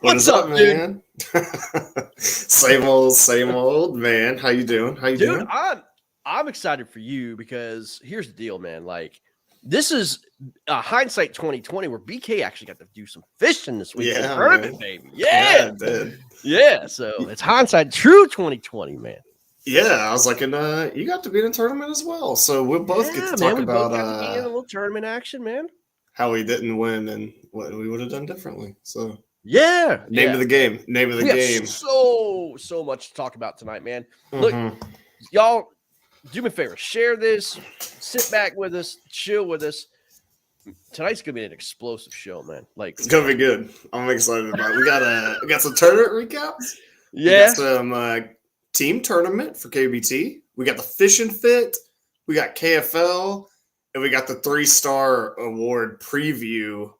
What What's is up, up, dude? man? Same old, man. How you doing? Dude, I'm excited for you because here's the deal, man. Like, this is hindsight 2020, where BK actually got to do some fishing this week in the Yeah, tournament, man. baby. Yeah, Yeah, it did. yeah. So it's hindsight true 2020, man. Yeah, I was like, and you got to be in a tournament as well, so we'll both get Yeah, to man. talk We both about got to be in a little tournament action, man. how we didn't win and what we would have done differently. So, Yeah, name yeah. of the game. Name of the We have game. so much to talk about tonight, man. Look, Mhm. y'all, do me a favor, share this, sit back with us, chill with us. Tonight's gonna be an explosive show, man. Like, It's gonna be good. I'm excited about it. We got some tournament recaps. We got yeah, some team tournament for KBT. We got the fish and fit. We got KFL, and we got the 3-star award preview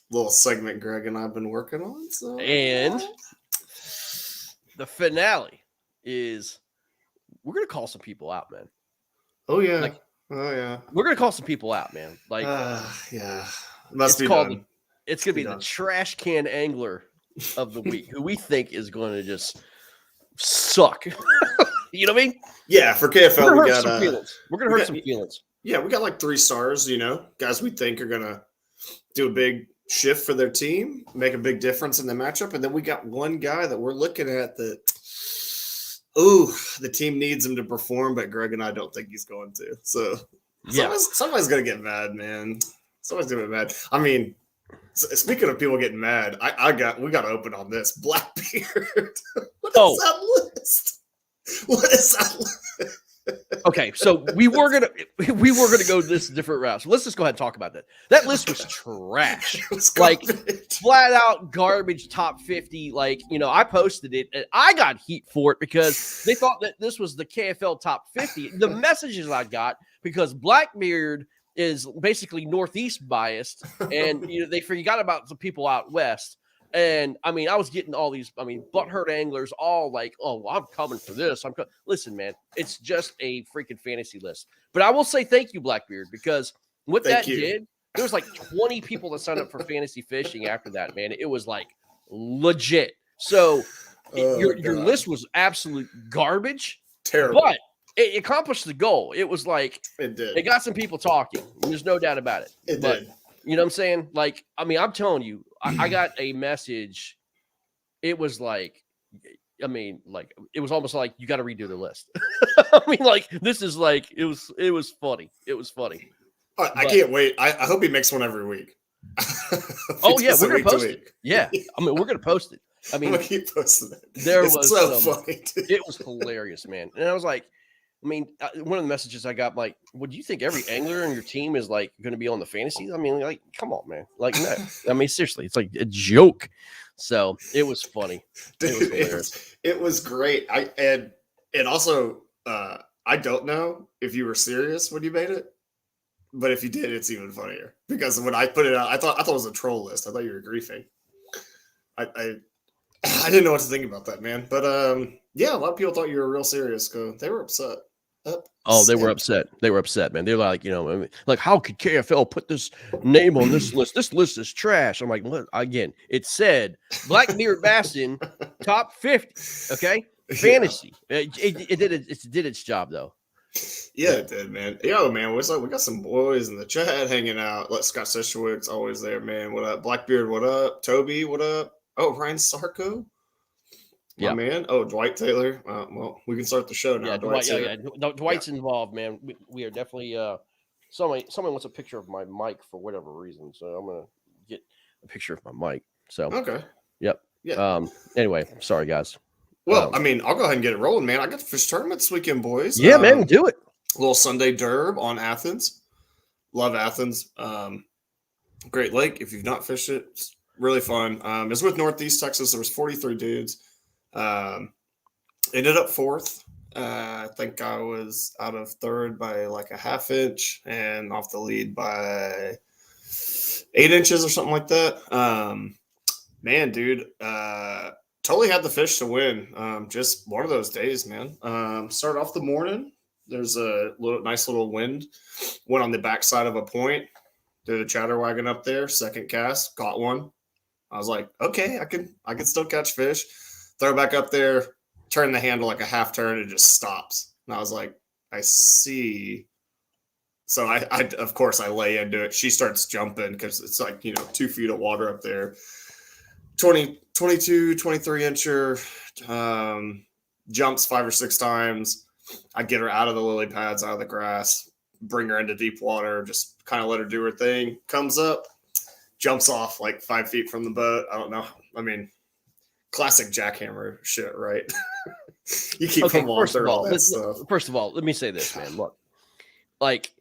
little segment Greg and I've been working on. So, and the finale is we're gonna call some people out, man. oh yeah, Like, oh yeah, we're gonna call some people out, man. Like, yeah. Must it's be called. done. It's gonna be the done. trash can angler of the week, who we think is going to just suck. You know what I mean? Yeah, for We're KFL gonna we hurt got some feelings. We're gonna we hurt got some feelings. yeah we got like 3 stars. You know, guys we think are gonna do a big shift for their team, make a big difference in the matchup, and then we got one guy that we're looking at that. Ooh, the team needs him to perform, but Greg and I don't think he's going to. So Yeah. somebody's gonna get mad, man. Somebody's gonna get mad. I mean, speaking of people getting mad, we got to open on this Blackbeard. What is that list? What is that list? Okay, so we were gonna go this different route. So let's just go ahead and talk about that. That list was trash. It was Like, garbage. flat out garbage. Top 50. Like, you know, I posted it and I got heat for it because they thought that this was the KFL top 50. The messages I got, because Blackbeard is basically Northeast biased, and you know, they forgot about the people out west. And I mean, I was getting all these, butthurt anglers all like, oh, well, I'm coming for this. Listen, man, it's just a freaking fantasy list. But I will say thank you, Blackbeard, because what Thank that you. did, there was like 20 people that signed up for fantasy fishing after that, man. It was like legit. So your list was absolute garbage. Terrible. But it accomplished the goal. It was like, It did. it got some people talking. There's no doubt about it. It But did. you know what I'm saying? Like, I mean, I'm telling you, I got a message. It was like, it was almost like you got to redo the list. I mean, like, this is like, it was funny. It was funny. I can't wait. I hope he makes one every week. Oh yeah, we're gonna post it. Yeah, I mean, we're gonna post it. I mean, I'm gonna keep posting it. It's so funny. Dude. It was hilarious, man. And I was like, I mean, one of the messages I got, like, would you think every angler on your team is like going to be on the fantasy? I mean, like, come on, man. Like, no. I mean, seriously, it's like a joke. So it was funny. Dude, it was hilarious. It was great. And also, I don't know if you were serious when you made it, but if you did, it's even funnier because when I put it out, I thought it was a troll list. I thought you were griefing. I didn't know what to think about that, man. But yeah, a lot of people thought you were real serious because they were upset. Oh, they were upset. They were upset, man. They're like, you know, I mean, like, how could KFL put this name on this list? This list is trash. I'm like, what? Again, it said Blackbeard Bassin top 50. Okay, fantasy. Yeah. It did its job though. Yeah, it did, man. Yo, man, we got some boys in the chat hanging out. Like Scott Seshwick's always there, man. What up, Blackbeard? What up, Toby? What up? Oh, Ryan Sarko. My man. Oh, Dwight Taylor. Well, we can start the show now. Yeah, Dwight's involved, man. We are definitely. Someone wants a picture of my mic for whatever reason, so I'm gonna get a picture of my mic. So okay. Yep. Yeah. Anyway, sorry guys. Well, I mean, I'll go ahead and get it rolling, man. I got the fish tournament this weekend, boys. Yeah, man, do it. A little Sunday derb on Athens. Love Athens. Great lake. If you've not fished it, it's really fun. It's with Northeast Texas. There was 43 dudes. Ended up fourth. I think I was out of third by like a half inch and off the lead by 8 inches or something like that. Man, dude, totally had the fish to win. Just one of those days, man. Start off the morning. There's a nice little wind. Went on the backside of a point. Did a chatter wagon up there. Second cast, caught one. I was like, okay, I can still catch fish. Throw back up there, turn the handle like a half turn, it just stops. And I was like, I see. So I of course I lay into it. She starts jumping because it's like, 2 feet of water up there. 22, 23 incher, jumps 5 or 6 times. I get her out of the lily pads, out of the grass, bring her into deep water, just kind of let her do her thing. Comes up, jumps off like 5 feet from the boat. I don't know. I mean, classic jackhammer shit, right? You keep them all through all that stuff. First of all, let me say this, man. Look, like,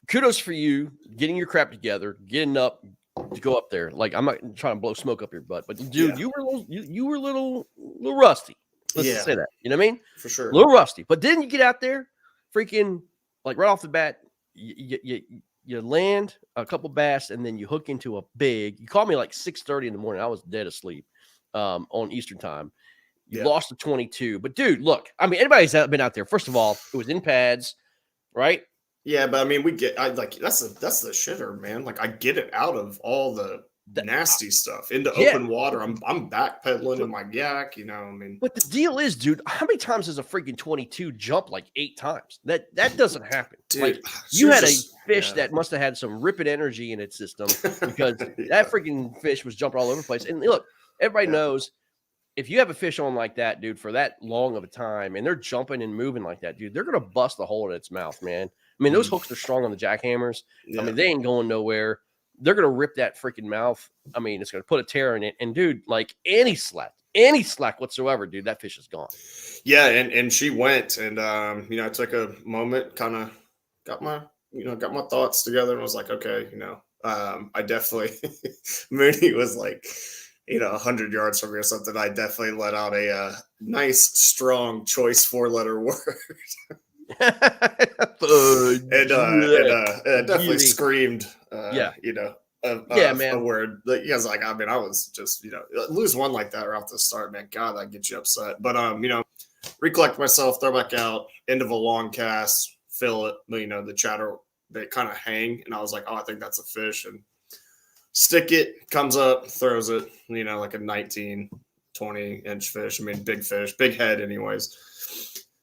kudos for you getting your crap together, getting up to go up there. Like, I'm not trying to blow smoke up your butt, but dude, you were a little rusty. Let's just say that. You know what I mean? For sure. A little rusty. But then you get out there, freaking, like, right off the bat, you land a couple bass, and then you hook into a big. You called me like 6:30 in the morning. I was dead asleep on Eastern time. You lost to 22. But, dude, look, I mean, anybody's been out there, first of all, it was in pads, right? Yeah, but I mean, that's the shitter, man. Like, I get it out of all the nasty stuff into open water. I'm backpedaling in my yak, I mean. But the deal is, dude, how many times does a freaking 22 jump? Like 8 times? That doesn't happen. Dude, like, you had a fish that must have had some ripping energy in its system, because that freaking fish was jumping all over the place. And look, everybody knows, if you have a fish on like that, dude, for that long of a time, and they're jumping and moving like that, dude, they're going to bust a hole in its mouth, man. I mean, those hooks are strong on the jackhammers. I mean, they ain't going nowhere. They're going to rip that freaking mouth. I mean, it's going to put a tear in it. And, dude, like, any slack whatsoever, dude, that fish is gone. Yeah, and she went, and, I took a moment, kind of got my thoughts together, and was like, okay, I definitely, Mooney was like, 100 yards from me or something. I definitely let out a nice, strong, choice 4-letter word. and definitely screamed, a word. Because, like, I mean, I was just, lose one like that right off the start, man. God, that gets you upset. But, recollect myself, throw back out, end of a long cast, fill it, the chatter, they kind of hang. And I was like, oh, I think that's a fish. And stick it, comes up, throws it, like a 19, 20-inch fish. I mean, big fish, big head anyways.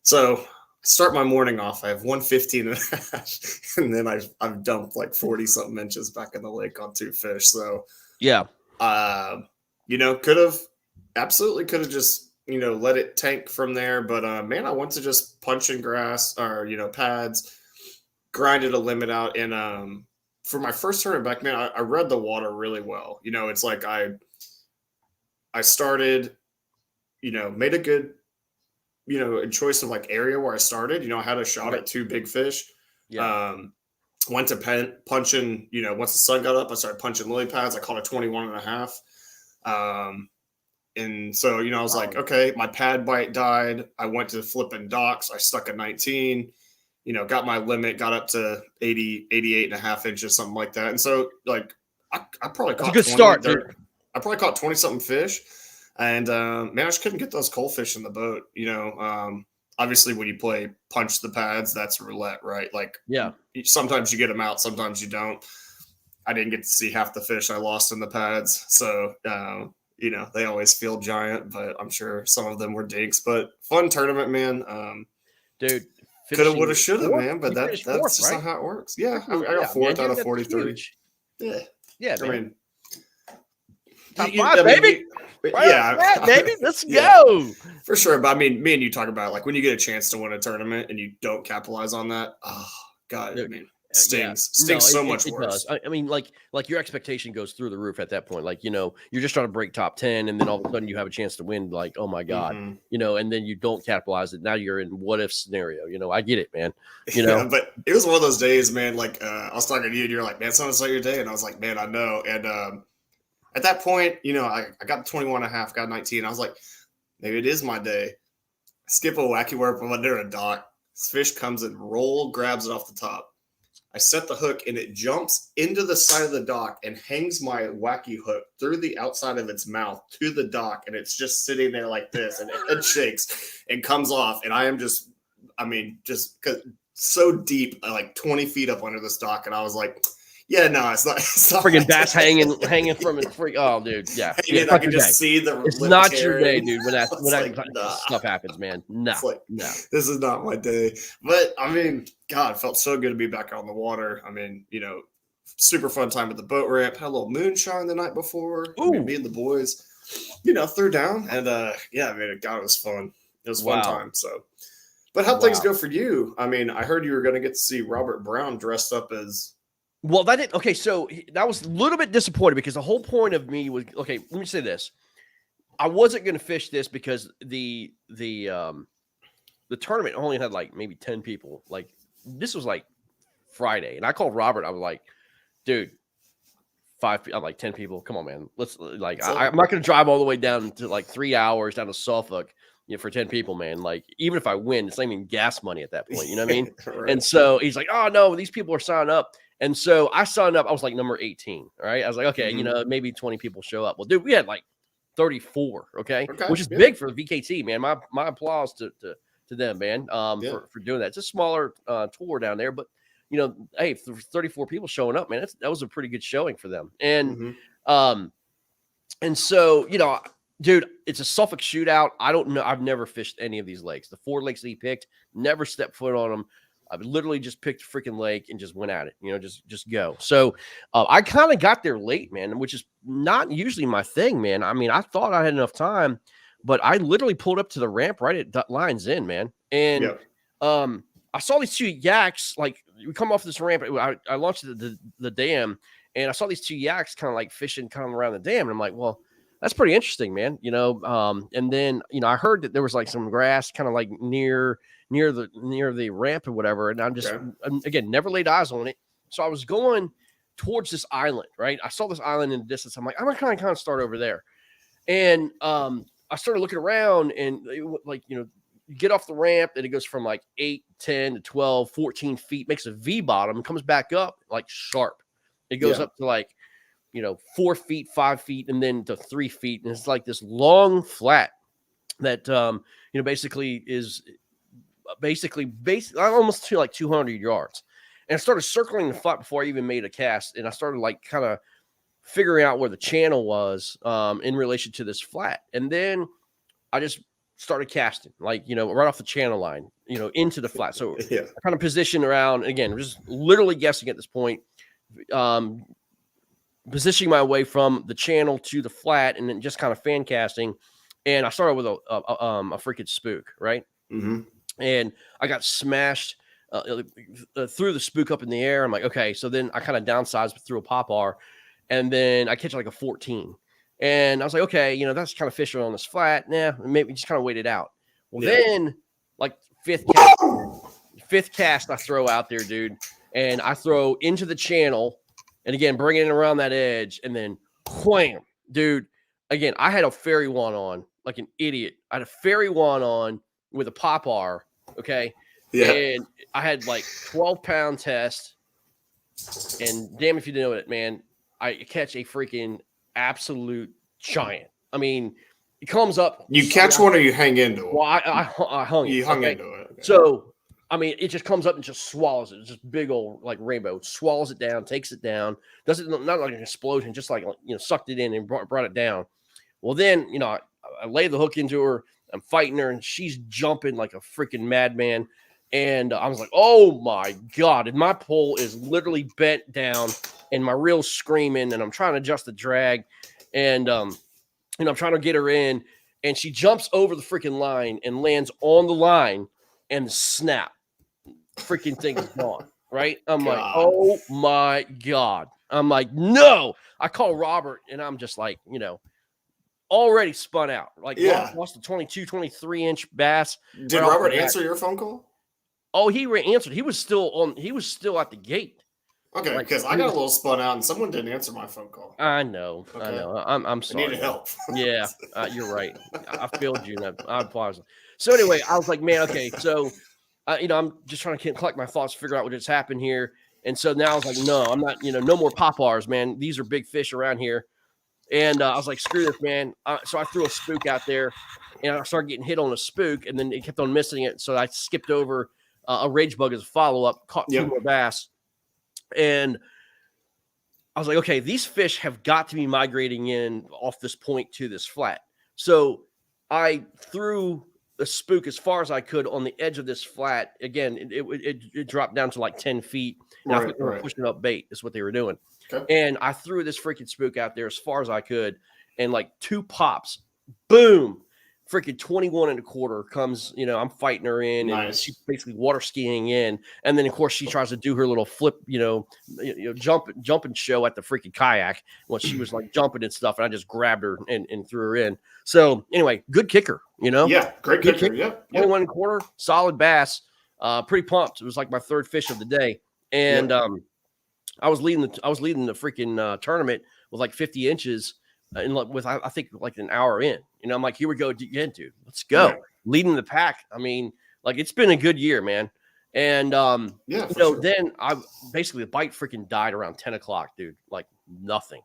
So I start my morning off. I have 115 and a half, and then I've dumped like 40-something inches back in the lake on 2 fish. So, absolutely could have just, let it tank from there. But, man, I went to just punching grass or, pads, grinded a limit out. And, for my first tournament back, man, I read the water really well. It's like I started, made a good, a choice of like area where I started. I had a shot at 2 big fish. Went to punching, once the sun got up, I started punching lily pads. I caught a 21 and a half. And so, I was like, okay, my pad bite died. I went to flipping docks. I stuck a 19. Got my limit, got up to 80, 88 and a half inches, something like that. And so, like, I probably caught 20, start, dude. I probably caught 20-something fish. And, man, I just couldn't get those coal fish in the boat. Obviously, when you play punch the pads, that's roulette, right? Like, sometimes you get them out, sometimes you don't. I didn't get to see half the fish I lost in the pads. So, they always feel giant, but I'm sure some of them were dinks. But fun tournament, man. Dude. Coulda, woulda, shoulda, man, but that's just not how it works. Yeah, I got 4th out of 43. Yeah, man. I mean, top 5, baby. Baby, let's go for sure. But I mean, me and you talk about, like, when you get a chance to win a tournament and you don't capitalize on that. Oh God, I mean, stings so much worse. Does. I mean, like your expectation goes through the roof at that point. Like, you're just trying to break top 10, and then all of a sudden you have a chance to win. Like, oh my God, and then you don't capitalize it. Now you're in what if scenario. I get it, man. But it was one of those days, man. Like, I was talking to you, and you're like, man, someone's like your day, and I was like, man, I know. And at that point, I got 21 and a half, got 19. I was like, maybe it is my day. Skip a wacky work from under a dock. This fish comes and grabs it off the top. I set the hook, and it jumps into the side of the dock and hangs my wacky hook through the outside of its mouth to the dock. And it's just sitting there like this, and it shakes and comes off. And I am just so deep, like 20 feet up under this dock. And I was like, Yeah, no, it's not. It's not Friggin' bass hanging from it. Oh, dude, yeah. Hanging, I can just see the. It's lip not your day, tearing. dude. When that like, nah. stuff happens, man. No, It's like, no. this is not my day. But I mean, God, it felt so good to be back on the water. I mean, super fun time at the boat ramp. Had a little moonshine the night before. I mean, me and the boys, threw down, and yeah, I mean, God, it was fun. It was a fun time. So, but how things go for you? I mean, I heard you were going to get to see Robert Brown dressed up as. Well, that didn't. Okay, so that was a little bit disappointed because the whole point of me was, okay, let me say this. I wasn't going to fish this because the tournament only had like maybe 10 people. Like, this was like Friday, and I called Robert. I was like, dude, 5 people. I'm like, 10 people. Come on, man. Let's like, I'm not going to drive all the way down to like 3 hours down to Suffolk, for 10 people, man. Like, even if I win, it's not even gas money at that point. You know what I mean? Right. And so he's like, oh no, these people are signing up. And so I signed up. I was like number 18. All right. I was like, okay, maybe 20 people show up. Well, dude, we had like 34. Okay. Which is big for the VKT, man. My applause to them, man. For doing that. It's a smaller tour down there, but hey, 34 people showing up, man, that was a pretty good showing for them. And and so, dude, it's a Suffolk shootout. I don't know. I've never fished any of these lakes. The 4 lakes that he picked, never stepped foot on them. I've literally just picked a freaking lake and just went at it, just go. So I kind of got there late, man, which is not usually my thing, man. I mean, I thought I had enough time, but I literally pulled up to the ramp right at Lions End, man. And I saw these 2 yaks, like, we come off this ramp. I launched the dam, and I saw these 2 yaks kind of like fishing kind of around the dam. And I'm like, well, that's pretty interesting, man. And then, I heard that there was like some grass kind of like near the ramp or whatever. And I'm just, again, never laid eyes on it. So I was going towards this island, right? I saw this island in the distance. I'm like, I'm going to kind of start over there. And I started looking around, and like, you get off the ramp, and it goes from like 8, 10 to 12, 14 feet, makes a V bottom, and comes back up like sharp. It goes up to like, 4 feet, 5 feet, and then to 3 feet. And it's like this long flat that, basically is basically almost to like 200 yards. And I started circling the flat before I even made a cast. And I started like kind of figuring out where the channel was in relation to this flat. And then I just started casting, like, right off the channel line, into the flat. So I kind of positioned around, again, just literally guessing at this point, positioning my way from the channel to the flat, and then just kind of fan casting. And I started with a freaking spook, right? And I got smashed threw the spook up in the air. I'm like, okay. So then I kind of downsized through a pop-R, and then I catch like a 14. And I was like, okay, that's kind of fishing on this flat. Nah, maybe just kind of wait it out. Well, then like fifth cast I throw out there, dude. And I throw into the channel, and again, bring it around that edge, and then wham, dude. Again, I had a fairy wand on like an idiot. I had a fairy wand on with a pop-R, okay? Yeah. And I had like 12-pound test, and damn if you didn't know it, man, I catch a freaking absolute giant. I mean, it comes up. You catch one or you hang into it? Well, I hung it. You hung into it. Okay. So, I mean, it just comes up and just swallows it. It's just big old like rainbow. It swallows it down, takes it down. Doesn't, not like an explosion, just like, sucked it in and brought it down. Well, then, I lay the hook into her. I'm fighting her, and she's jumping like a freaking madman. And I was like, oh my God. And my pole is literally bent down, and my reel's screaming, and I'm trying to adjust the drag. And, I'm trying to get her in, and she jumps over the freaking line and lands on the line, and snap. Freaking thing is gone. Right. I'm like, oh my God. I'm like, no. I call Robert, and I'm just like, already spun out. Like, lost a 22, 23-inch bass. Did Robert answer your phone call? Oh, he answered. He was still at the gate. Okay, because I got a little spun out, and someone didn't answer my phone call. I know. Okay. I know. I'm sorry. I needed help. Yeah, you're right. I failed you. I apologize. So anyway, I was like, man, okay. So, I'm just trying to collect my thoughts, figure out what just happened here. And so now I was like, no, I'm not. No more pop-Rs, man. These are big fish around here. And I was like, screw this, man. So I threw a spook out there, and I started getting hit on a spook, and then it kept on missing it. So I skipped over a rage bug as a follow-up, caught 2 more bass. And I was like, okay, these fish have got to be migrating in off this point to this flat. So I threw a spook as far as I could on the edge of this flat. Again, it dropped down to like 10 feet. And I think they were pushing up bait, is what they were doing. Okay. And I threw this freaking spook out there as far as I could. And like 2 pops, boom, freaking 21 and a quarter comes, I'm fighting her in, and she's basically water skiing in. And then of course she tries to do her little flip, jumping show at the freaking kayak when she was like jumping and stuff. And I just grabbed her and threw her in. So anyway, good kicker, Yeah, great kicker. Yep. 21 and a quarter, solid bass. Pretty pumped. It was like my 3rd fish of the day. And I was leading the freaking tournament with like 50 inches. With I think like an hour in, I'm like, here we go again, dude. Let's go. Yeah. Leading the pack. I mean, like it's been a good year, man. And sure. then I basically the bite freaking died around 10 o'clock, dude. Like nothing.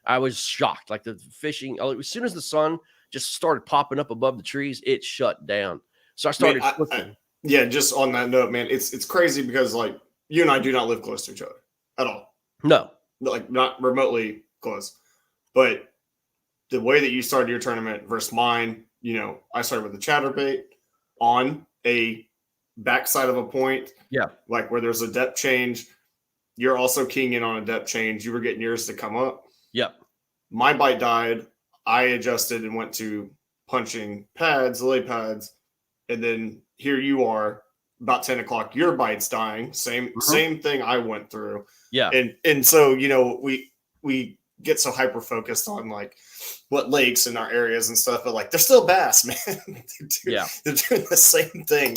I was shocked. Like the fishing, as soon as the sun just started popping up above the trees, it shut down. So I started flipping. Just on that note, man, it's crazy because like you and I do not live close to each other at all. No, like not remotely close, but the way that you started your tournament versus mine, I started with the chatterbait on a backside of a point. Yeah. Like where there's a depth change. You're also keying in on a depth change. You were getting yours to come up. Yep. My bite died. I adjusted and went to punching pads, lay pads. And then here you are about 10 o'clock. Your bite's dying. Same thing I went through. Yeah. And so, we get so hyper focused on like what lakes in our areas and stuff, but like they're still bass, man. They're doing the same thing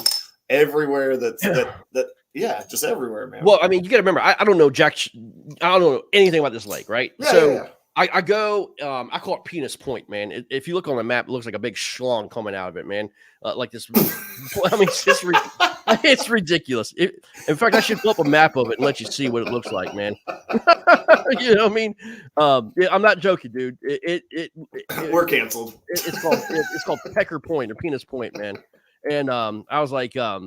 everywhere. Just everywhere, man. Well, I mean, you got to remember, I don't know I don't know anything about this lake, right? I go, I call it Penis Point, man. If you look on the map, it looks like a big schlong coming out of it, man. Like this. I mean, it's ridiculous. In fact, I should pull up a map of it and let you see what it looks like, man. You know what I mean? I'm not joking, dude. We're canceled. It's called Pecker Point or Penis Point, man. And I was like, I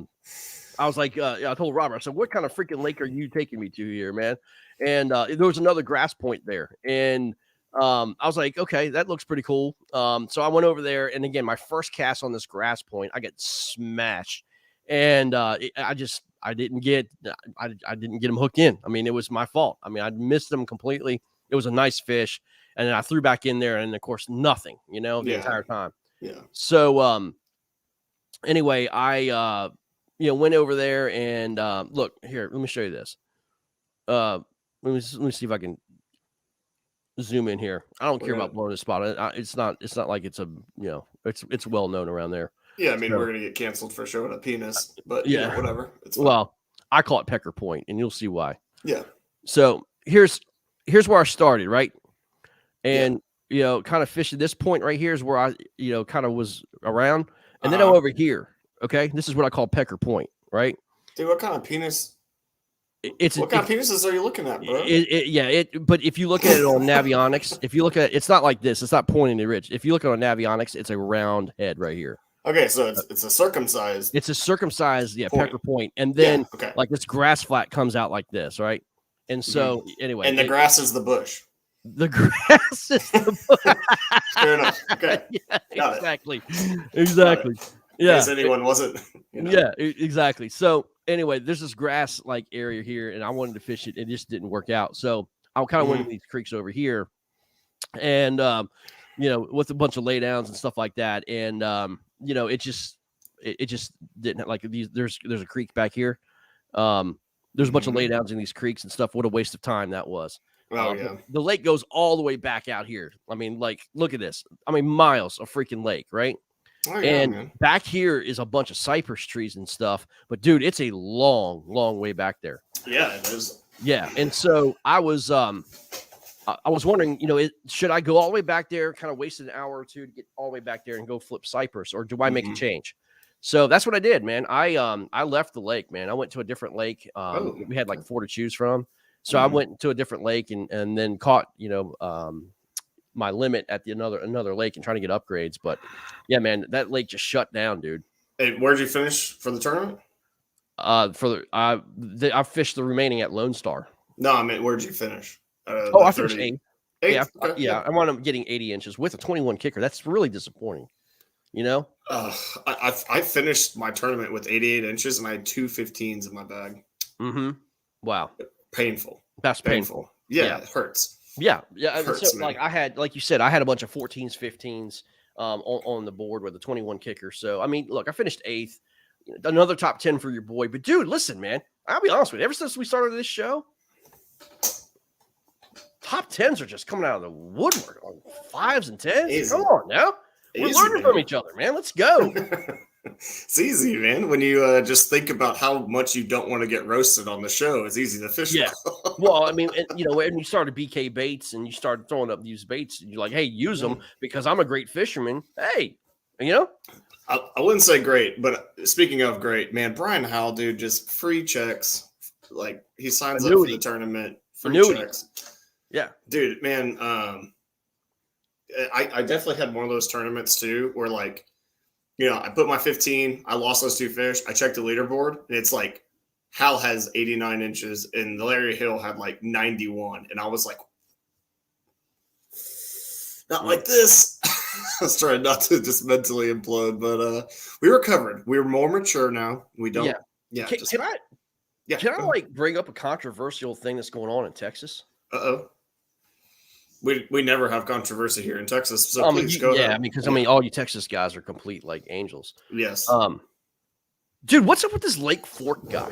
told Robert, I said, what kind of freaking lake are you taking me to here, man? And there was another grass point there. And I was like, okay, that looks pretty cool. So I went over there. And again, my first cast on this grass point, I get smashed. And I didn't get him hooked in. I mean, it was my fault. I mean, I missed him completely. It was a nice fish. And then I threw back in there. And of course, nothing, the entire time. Yeah. So anyway, I went over there and look here. Let me show you this. Let me see if I can zoom in here. I don't care about blowing the spot. It's not like it's a it's well known around there. Yeah, I mean we're gonna get canceled for showing a penis, but whatever. It's fine. Well, I call it Pecker Point, and you'll see why. Yeah. So here's where I started, right? And kind of fished at this point right here is where I kind of was around, and then over here. Okay, this is what I call Pecker Point, right? Dude, what kind of penis? What kind of penises are you looking at, bro? But if you look at it on Navionics, it's not like this. It's not pointing to rich. If you look at it on Navionics, it's a round head right here. Okay, so it's a circumcised. It's a circumcised, Pecker Point, and then like this grass flat comes out like this, right? And so anyway, and the grass is the bush. The grass is the bush. Fair enough. Okay. Exactly. In case anyone wasn't. Yeah, exactly. So anyway, there's this grass like area here, and I wanted to fish it. It just didn't work out. So I kind of went to these creeks over here, and with a bunch of laydowns and stuff like that. And it just didn't like these. There's a creek back here. There's a bunch of laydowns in these creeks and stuff. What a waste of time that was. The lake goes all the way back out here. I mean, like, look at this. I mean, miles of freaking lake, right? Oh, yeah, and man. Back here is a bunch of cypress trees and stuff. But dude, it's a long, long way back there. Yeah, it is. Yeah, and so I was wondering, should I go all the way back there, kind of waste an hour or two to get all the way back there and go flip cypress, or do I make a change? So that's what I did, man. I left the lake, man. I went to a different lake. We had like 4 to choose from. So I went to a different lake and then caught, my limit at another lake and trying to get upgrades. But yeah, man, that lake just shut down, dude. Hey, where'd you finish for the tournament? I fished the remaining at Lone Star. No, I mean, where'd you finish Oh, The I finished 30. eighth. Eighth? Yeah, Okay, yeah. I wound up getting 80 inches with a 21 kicker. That's really disappointing. You know? I finished my tournament with 88 inches and I had two 15s in my bag. Mm-hmm. Wow. Painful. That's painful. Yeah, Yeah. it hurts. Yeah. It And so, hurts, like, man. I had, like you said, I had a bunch of 14s, 15s on the board with a 21 kicker. So, I mean, look, I finished eighth. Another top 10 for your boy. But, dude, listen, man, I'll be honest with you. Ever since we started this show, top 10s are just coming out of the woodwork on 5s and 10s. Easy. Come on now. We're Easy, learning man. from each other, man. Let's go. It's easy, man. When you just think about how much you don't want to get roasted on the show, it's easy to fish. Yeah. Well, I mean, and, when you started BK baits and you started throwing up these baits, and you're like, hey, use them because I'm a great fisherman. Hey, I wouldn't say great, but speaking of great, man, Brian Howell, dude, just free checks. Like he signs up for the tournament, free checks. Yeah, dude, man. I definitely had one of those tournaments too, where like, I put my 15, I lost those two fish. I checked the leaderboard, and it's like Hal has 89 inches, and Larry Hill had like 91, and I was like, not like this. I was trying not to just mentally implode, but we recovered. We're more mature now. We don't. Yeah. Can I like bring up a controversial thing that's going on in Texas? Uh-oh. We never have controversy here in Texas, so please go ahead. Yeah, because all you Texas guys are complete like angels. Yes. Dude, what's up with this Lake Fork guy?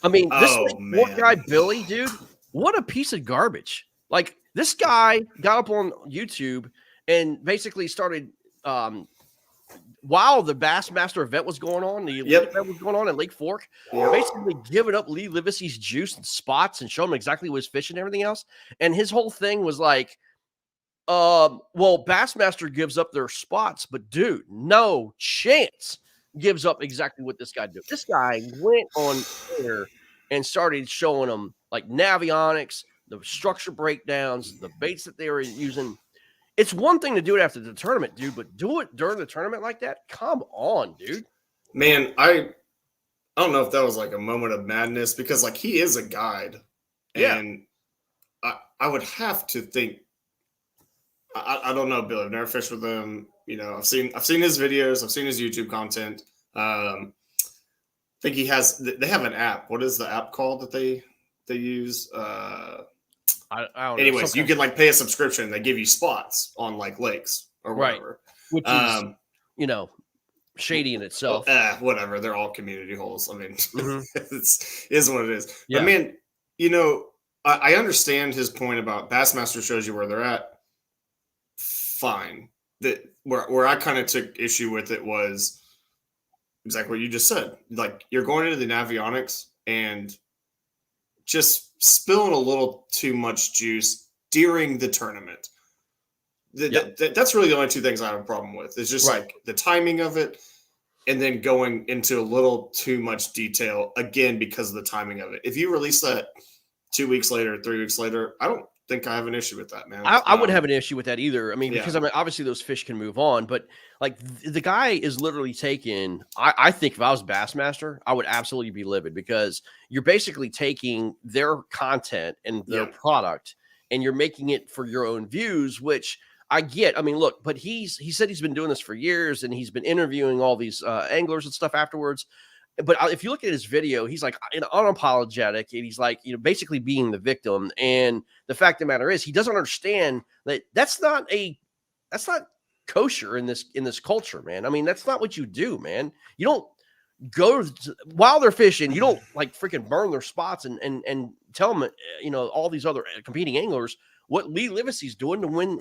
I mean, this Lake Fork guy, Billy, dude, what a piece of garbage. Like, this guy got up on YouTube and basically started while the Bassmaster event was going on, the event was going on in Lake Fork, basically giving up Lee Livesey's juice and spots and showing him exactly what was fishing and everything else. And his whole thing was like, well, Bassmaster gives up their spots, but dude, no chance gives up exactly what this guy did. This guy went on Twitter and started showing them like navionics, the structure breakdowns, the baits that they were using. It's one thing to do it after the tournament, dude, but do it during the tournament like that? Come on, dude. Man, I don't know if that was like a moment of madness because like he is a guide. Yeah. And I would have to think I don't know, Bill. I've never fished with him. I've seen his videos, I've seen his YouTube content. I think they have an app. What is the app called that they use? I don't anyways, you can like pay a subscription. They give you spots on like lakes or whatever. Which is, shady in itself. Whatever. They're all community holes. I mean, it is what it is. Yeah. But man, I understand his point about Bassmaster shows you where they're at. Fine. That where I kind of took issue with it was exactly what you just said. Like you're going into the navionics and just spilling a little too much juice during the tournament. That's really the only two things I have a problem with. It's just like the timing of it and then going into a little too much detail again because of the timing of it. If you release that 2 weeks later, 3 weeks later, I don't think I have an issue with that, man. I wouldn't have an issue with that either. I mean, because obviously those fish can move on, but like the guy is literally taking. I think if I was Bassmaster, I would absolutely be livid because you're basically taking their content and their product and you're making it for your own views, which I get. I mean, look, but he said he's been doing this for years and he's been interviewing all these anglers and stuff afterwards. But if you look at his video, he's like unapologetic and he's like, basically being the victim. And the fact of the matter is he doesn't understand that that's not kosher in this culture, man. I mean, that's not what you do, man. You don't go while they're fishing. You don't like freaking burn their spots and tell them, all these other competing anglers what Lee Livesey's doing to win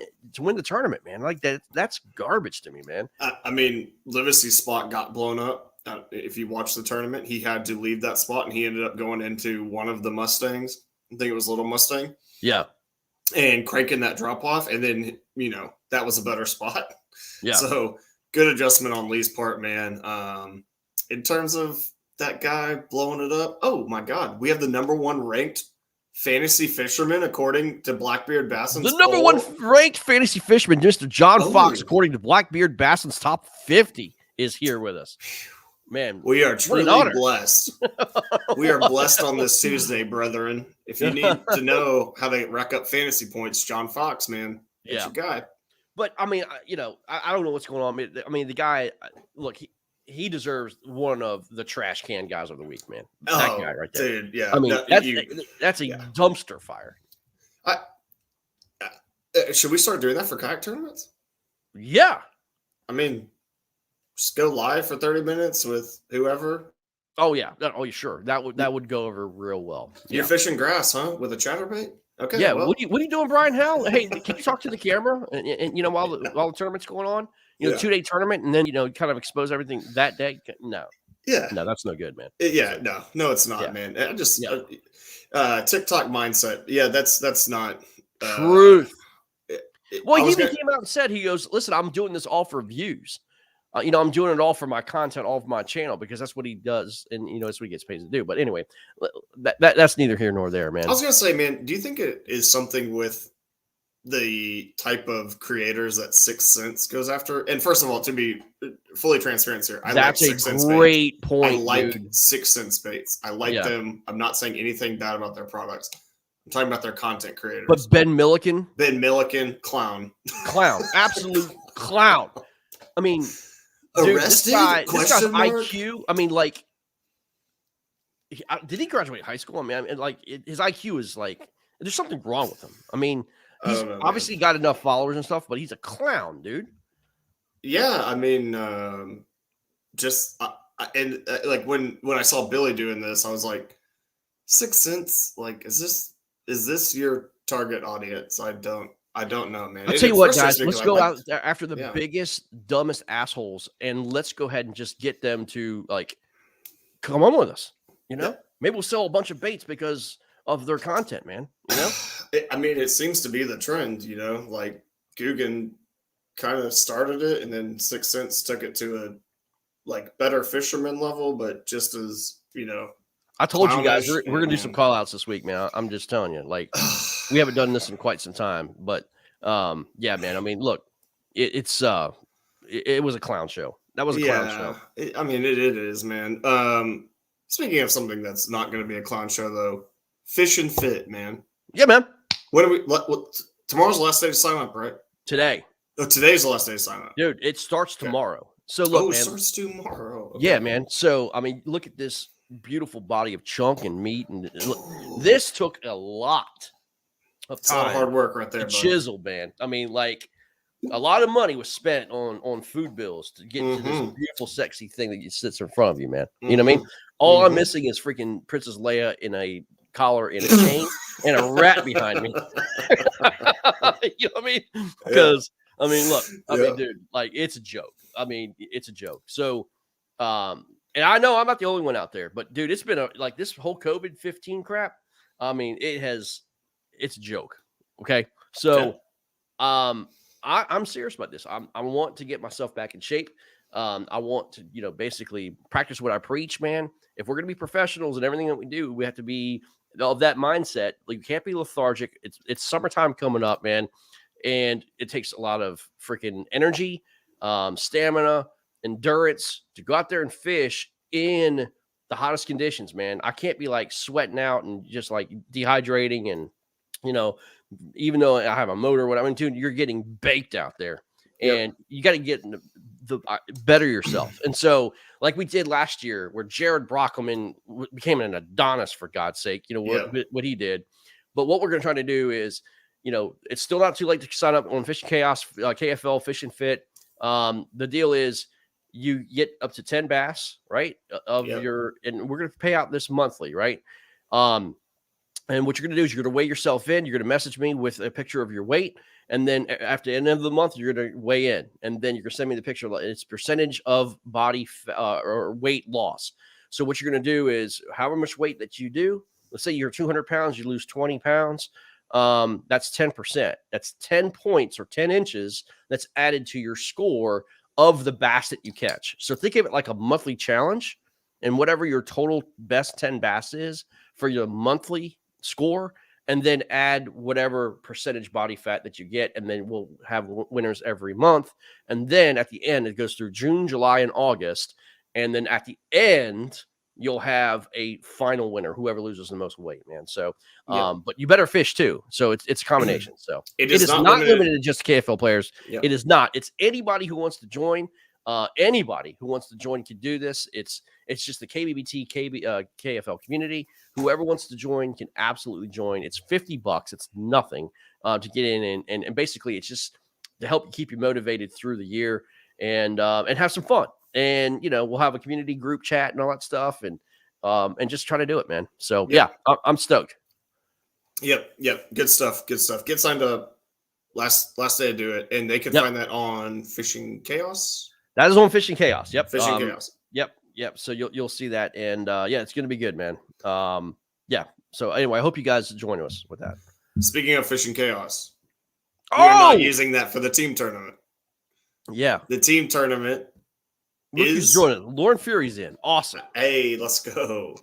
the tournament, man. Like that's garbage to me, man. I mean, Livesey's spot got blown up. If you watch the tournament, he had to leave that spot and he ended up going into one of the Mustangs. I think it was Little Mustang. Yeah. And cranking that drop off. And then, that was a better spot. Yeah. So good adjustment on Lee's part, man. In terms of that guy blowing it up. Oh my God. We have the number one ranked fantasy fisherman, according to Blackbeard Basson's. The number one ranked fantasy fisherman, Mr. John Fox, according to Blackbeard Basson's top 50 is here with us. Man, We are what an truly honor. blessed. We are blessed on this Tuesday, brethren. If you need to know how to rack up fantasy points, John Fox, man, that's Yeah. your guy. But I mean, I don't know what's going on. I mean, the guy, look, he deserves one of the trash can guys of the week, man. That guy right there. Dude, yeah. I mean, No, that's a dumpster fire. Should we start doing that for kayak tournaments? Yeah. I mean, just go live for 30 minutes with whoever. Oh yeah. Oh, sure. That would go over real well. You're fishing grass, huh? With a chatterbait? Okay. Yeah. Well, What are you doing, Brian Howell? Hey, can you talk to the camera? And while the tournament's going on, 2-day tournament, and then kind of expose everything that day. No. Yeah. No, that's no good, man. No, it's not, man. I just TikTok mindset. Yeah, that's not truth. Well, he even came out and said, he goes, listen, I'm doing this all for views. I'm doing it all for my content, all of my channel, because that's what he does. And, that's what he gets paid to do. But anyway, that's neither here nor there, man. I was going to say, man, do you think it is something with the type of creators that 6th Sense goes after? And first of all, to be fully transparent here, that's a great point. I like 6th Sense baits. I like them. I'm not saying anything bad about their products. I'm talking about their content creators. But Ben Milliken, clown, absolute clown. I mean, dude, this guy's IQ. I mean, like, did he graduate high school? I mean, his IQ is like, there's something wrong with him. I mean, he's obviously got enough followers and stuff, but he's a clown, dude. Yeah, I mean, like when I saw Billy doing this, I was like, 6th Sense, like, is this your target audience? I don't know, man. I'll tell you what, guys, let's go out there after the biggest, dumbest assholes, and let's go ahead and just get them to, like, come on with us. Maybe we'll sell a bunch of baits because of their content, man. I mean, it seems to be the trend, like Guggen kind of started it, and then 6th Sense took it to a better fisherman level, but just as I told you guys we're gonna do some call outs this week, man. I'm just telling you, like, we haven't done this in quite some time, but yeah, man. I mean, look, it was a clown show. That was a clown show. I mean, it is, man. Speaking of something that's not going to be a clown show, though, Fish and Fit, man. Yeah, man. When are we? Tomorrow's the last day to sign up, right? Today. Oh, today's the last day to sign up, dude. It starts tomorrow. So look, man. It starts tomorrow. Okay. Yeah, man. So I mean, look at this beautiful body of chunk and meat, and look, this took a lot of time. It's a lot of hard work right there, chisel, man. I mean, like, a lot of money was spent on food bills to get to this beautiful, sexy thing that sits in front of you, man. You know what I mean? All I'm missing is freaking Princess Leia in a collar and a chain and a rat behind me. You know what I mean? Because I mean, look, I mean, dude, like, it's a joke. I mean, it's a joke. So, and I know I'm not the only one out there, but dude, it's been like this whole COVID-15 crap. I mean, it's a joke. Okay. So, I'm serious about this. I want to get myself back in shape. I want to, basically practice what I preach, man. If we're going to be professionals in everything that we do, we have to be of that mindset. Like, you can't be lethargic. It's summertime coming up, man. And it takes a lot of freaking energy, stamina, endurance to go out there and fish in the hottest conditions, man. I can't be like sweating out and just like dehydrating and, even though I have a motor, what I'm doing, you're getting baked out there, and you got to get the better yourself. And so, like we did last year, where Jared Brockelman became an Adonis, for God's sake, what he did. But what we're going to try to do is, it's still not too late to sign up on Fishing Chaos, KFL, Fish and Fit. The deal is you get up to 10 bass, right? And we're going to pay out this monthly, right? And what you're going to do is you're going to weigh yourself in. You're going to message me with a picture of your weight. And then after the end of the month, you're going to weigh in. And then you're going to send me the picture. It's percentage of body or weight loss. So what you're going to do is however much weight that you do, let's say you're 200 pounds, you lose 20 pounds. That's 10%. That's 10 points or 10 inches that's added to your score of the bass that you catch. So think of it like a monthly challenge, and whatever your total best 10 bass is for your monthly score, and then add whatever percentage body fat that you get, and then we'll have winners every month. And then at the end, it goes through June, July, and August, and then at the end you'll have a final winner, whoever loses the most weight, man. So, but you better fish too. So it's a combination. So It is is not not limited. limited to just KFL players. Yep. It is not. It's anybody who wants to join. Anybody who wants to join can do this. It's just the KBBT KFL community. Whoever wants to join can absolutely join. It's $50. It's nothing to get in, and basically it's just to help you keep you motivated through the year and have some fun. And we'll have a community group chat and all that stuff, and just try to do it, man. So yeah, I'm stoked. Yep. Good stuff. Get signed up. Last day to do it, and they can find that on Fishing Chaos. That is on Fishing Chaos. Yep. Fishing Chaos. Yep. So you'll see that, and it's going to be good, man. Yeah. So anyway, I hope you guys join us with that. Speaking of Fishing Chaos, we're not using that for the team tournament. Yeah. The team tournament is joining. Lauren Fury's in. Awesome. Hey, let's go.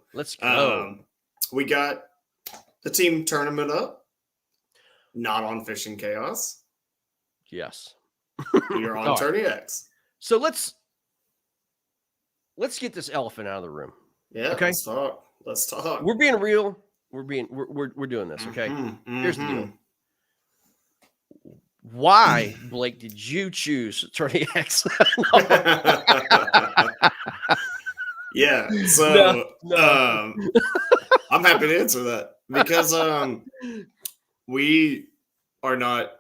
We got the team tournament up. Not on Fishing Chaos. Yes. You're on Tourney X. So let's get this elephant out of the room. Yeah. Okay. Let's talk. We're being real. We're doing this. Okay. Here's the deal. Why, Blake, did you choose Tourney X? Yeah. So I'm happy to answer that because we are not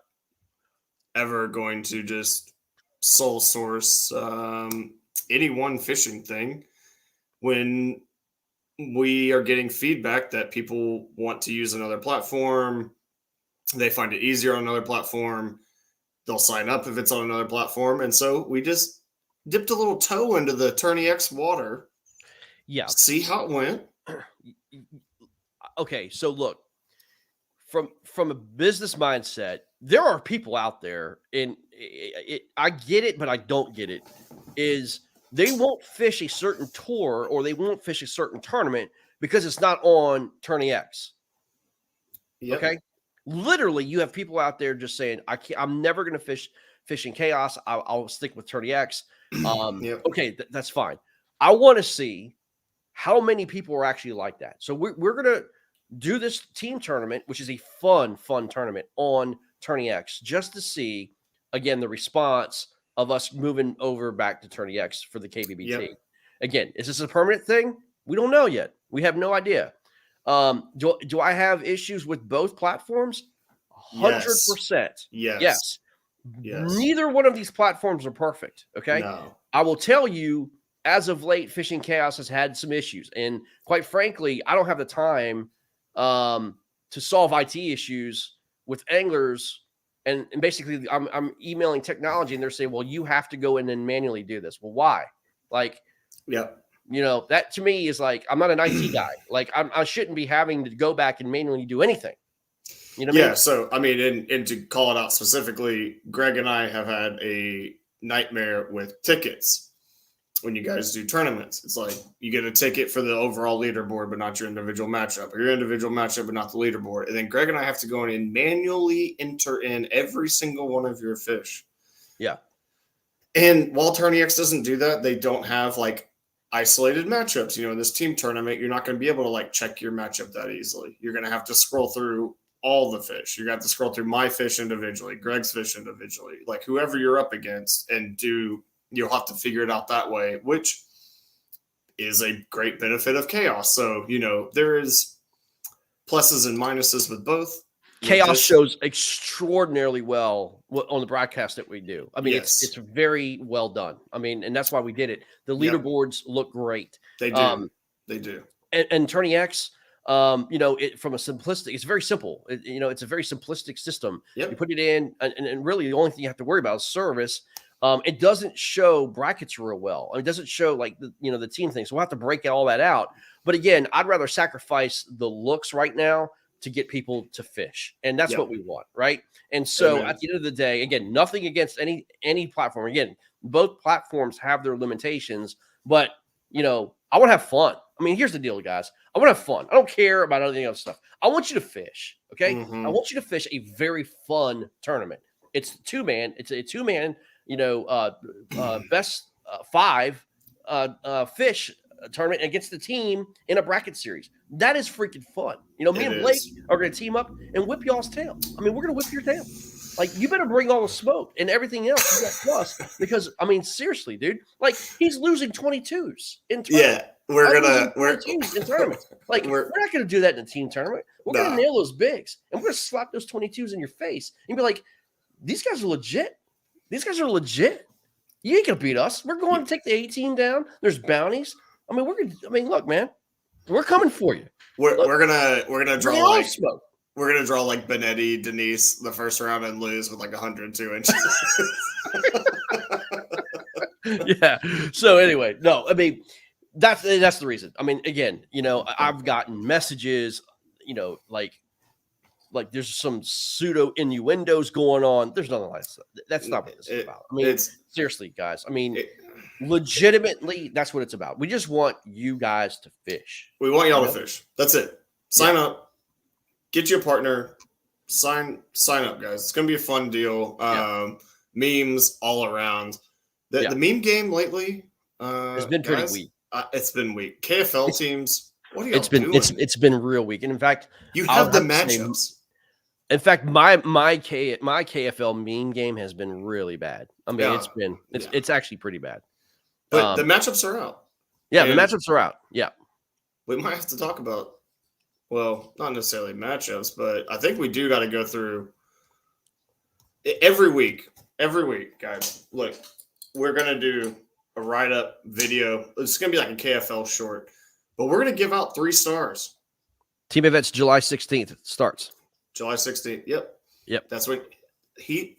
ever going to just sole source any one fishing thing when we are getting feedback that people want to use another platform. They find it easier on another platform. They'll sign up if it's on another platform. And so we just dipped a little toe into the Tourney X water. Yeah. See how it went. Okay. So look, from a business mindset, there are people out there, and I get it, but I don't get it, is they won't fish a certain tour or they won't fish a certain tournament because it's not on Tourney X. Yep. Okay. Literally, you have people out there just saying, I'm never going to fish Fishing Chaos. I'll stick with Tourney X. Okay, that's fine. I want to see how many people are actually like that. So we're going to do this team tournament, which is a fun tournament on Tourney X, just to see, again, the response of us moving over back to Tourney X for the KBBT. Yep. Again, is this a permanent thing? We don't know yet. We have no idea. Do I have issues with both platforms? 100%. Yes. Neither one of these platforms are perfect. Okay. No. I will tell you, as of late, Fishing Chaos has had some issues, and quite frankly, I don't have the time to solve IT issues with anglers. And basically, I'm emailing technology, and they're saying, "Well, you have to go in and manually do this." Well, why? Like, that to me is like, I'm not an IT guy. Like, I shouldn't be having to go back and manually do anything. You know what I mean? So I mean, and to call it out specifically, Greg and I have had a nightmare with tickets. When you guys do tournaments, it's like you get a ticket for the overall leaderboard, but not your individual matchup, or your individual matchup, but not the leaderboard. And then Greg and I have to go in and manually enter in every single one of your fish. Yeah. And while Tourney X doesn't do that, they don't have like isolated matchups. In this team tournament, you're not going to be able to like check your matchup that easily. You're going to have to scroll through all the fish. You're going to have to scroll through my fish individually, Greg's fish individually, like whoever you're up against, and you'll have to figure it out that way, which is a great benefit of Chaos. So, there is pluses and minuses with both. Chaos shows extraordinarily well on the broadcast that we do. I mean, it's very well done. I mean, and that's why we did it. The leaderboards look great. They do. They do. And Tourney X, from a simplistic, it's very simple. It's a very simplistic system. Yep. You put it in, and really the only thing you have to worry about is service. It doesn't show brackets real well. It doesn't show like the team thing. So we'll have to break all that out. But again, I'd rather sacrifice the looks right now to get people to fish. And that's what we want. Right. And so at the end of the day, again, nothing against any platform. Again, both platforms have their limitations, but I want to have fun. I mean, here's the deal, guys. I want to have fun. I don't care about anything else stuff. I want you to fish. Okay. I want you to fish a very fun tournament. It's two-man. It's a two-man, best 5 fish tournament against the team in a bracket series. That is freaking fun. You know, me and Blake are going to team up and whip y'all's tail. I mean, we're going to whip your tail. Like, you better bring all the smoke and everything else you got plus, because I mean, seriously, dude, like, he's losing 22s in tournament. Yeah, we're in tournaments. Like, we're not going to do that in a team tournament. We're going to nail those bigs, and we're going to slap those 22s in your face and be like, these guys are legit. These guys are legit. You ain't going to beat us. We're going to take the 18 down. There's bounties. I mean, look, man, we're coming for you. We're gonna draw like smoke. We're gonna draw like Benetti, Denise the first round and lose with like 102 inches. Yeah. So anyway, no, I mean, that's the reason. I mean, again, you know, I've gotten messages, you know, like there's some pseudo innuendos going on. There's nothing like that. That's not what this is about. I mean, seriously, guys. I mean, legitimately, that's what it's about. We just want you guys to fish. We want y'all to fish. That's it. Sign up. Get you a partner. Sign up, guys. It's gonna be a fun deal. Memes all around. The meme game lately it's been pretty weak. It's been weak. KFL teams. What are y'all doing? It's been real weak. And in fact, you have the matchups. In fact, my KFL meme game has been really bad. I mean, it's actually pretty bad. But the matchups are out. Yeah, the matchups are out. Yeah. We might have to talk about, well, not necessarily matchups, but I think we do got to go through every week, guys. Look, we're going to do a write-up video. It's going to be like a KFL short, but we're going to give out 3 stars. Team events July 16th starts. July 16th. Yep. That's when heat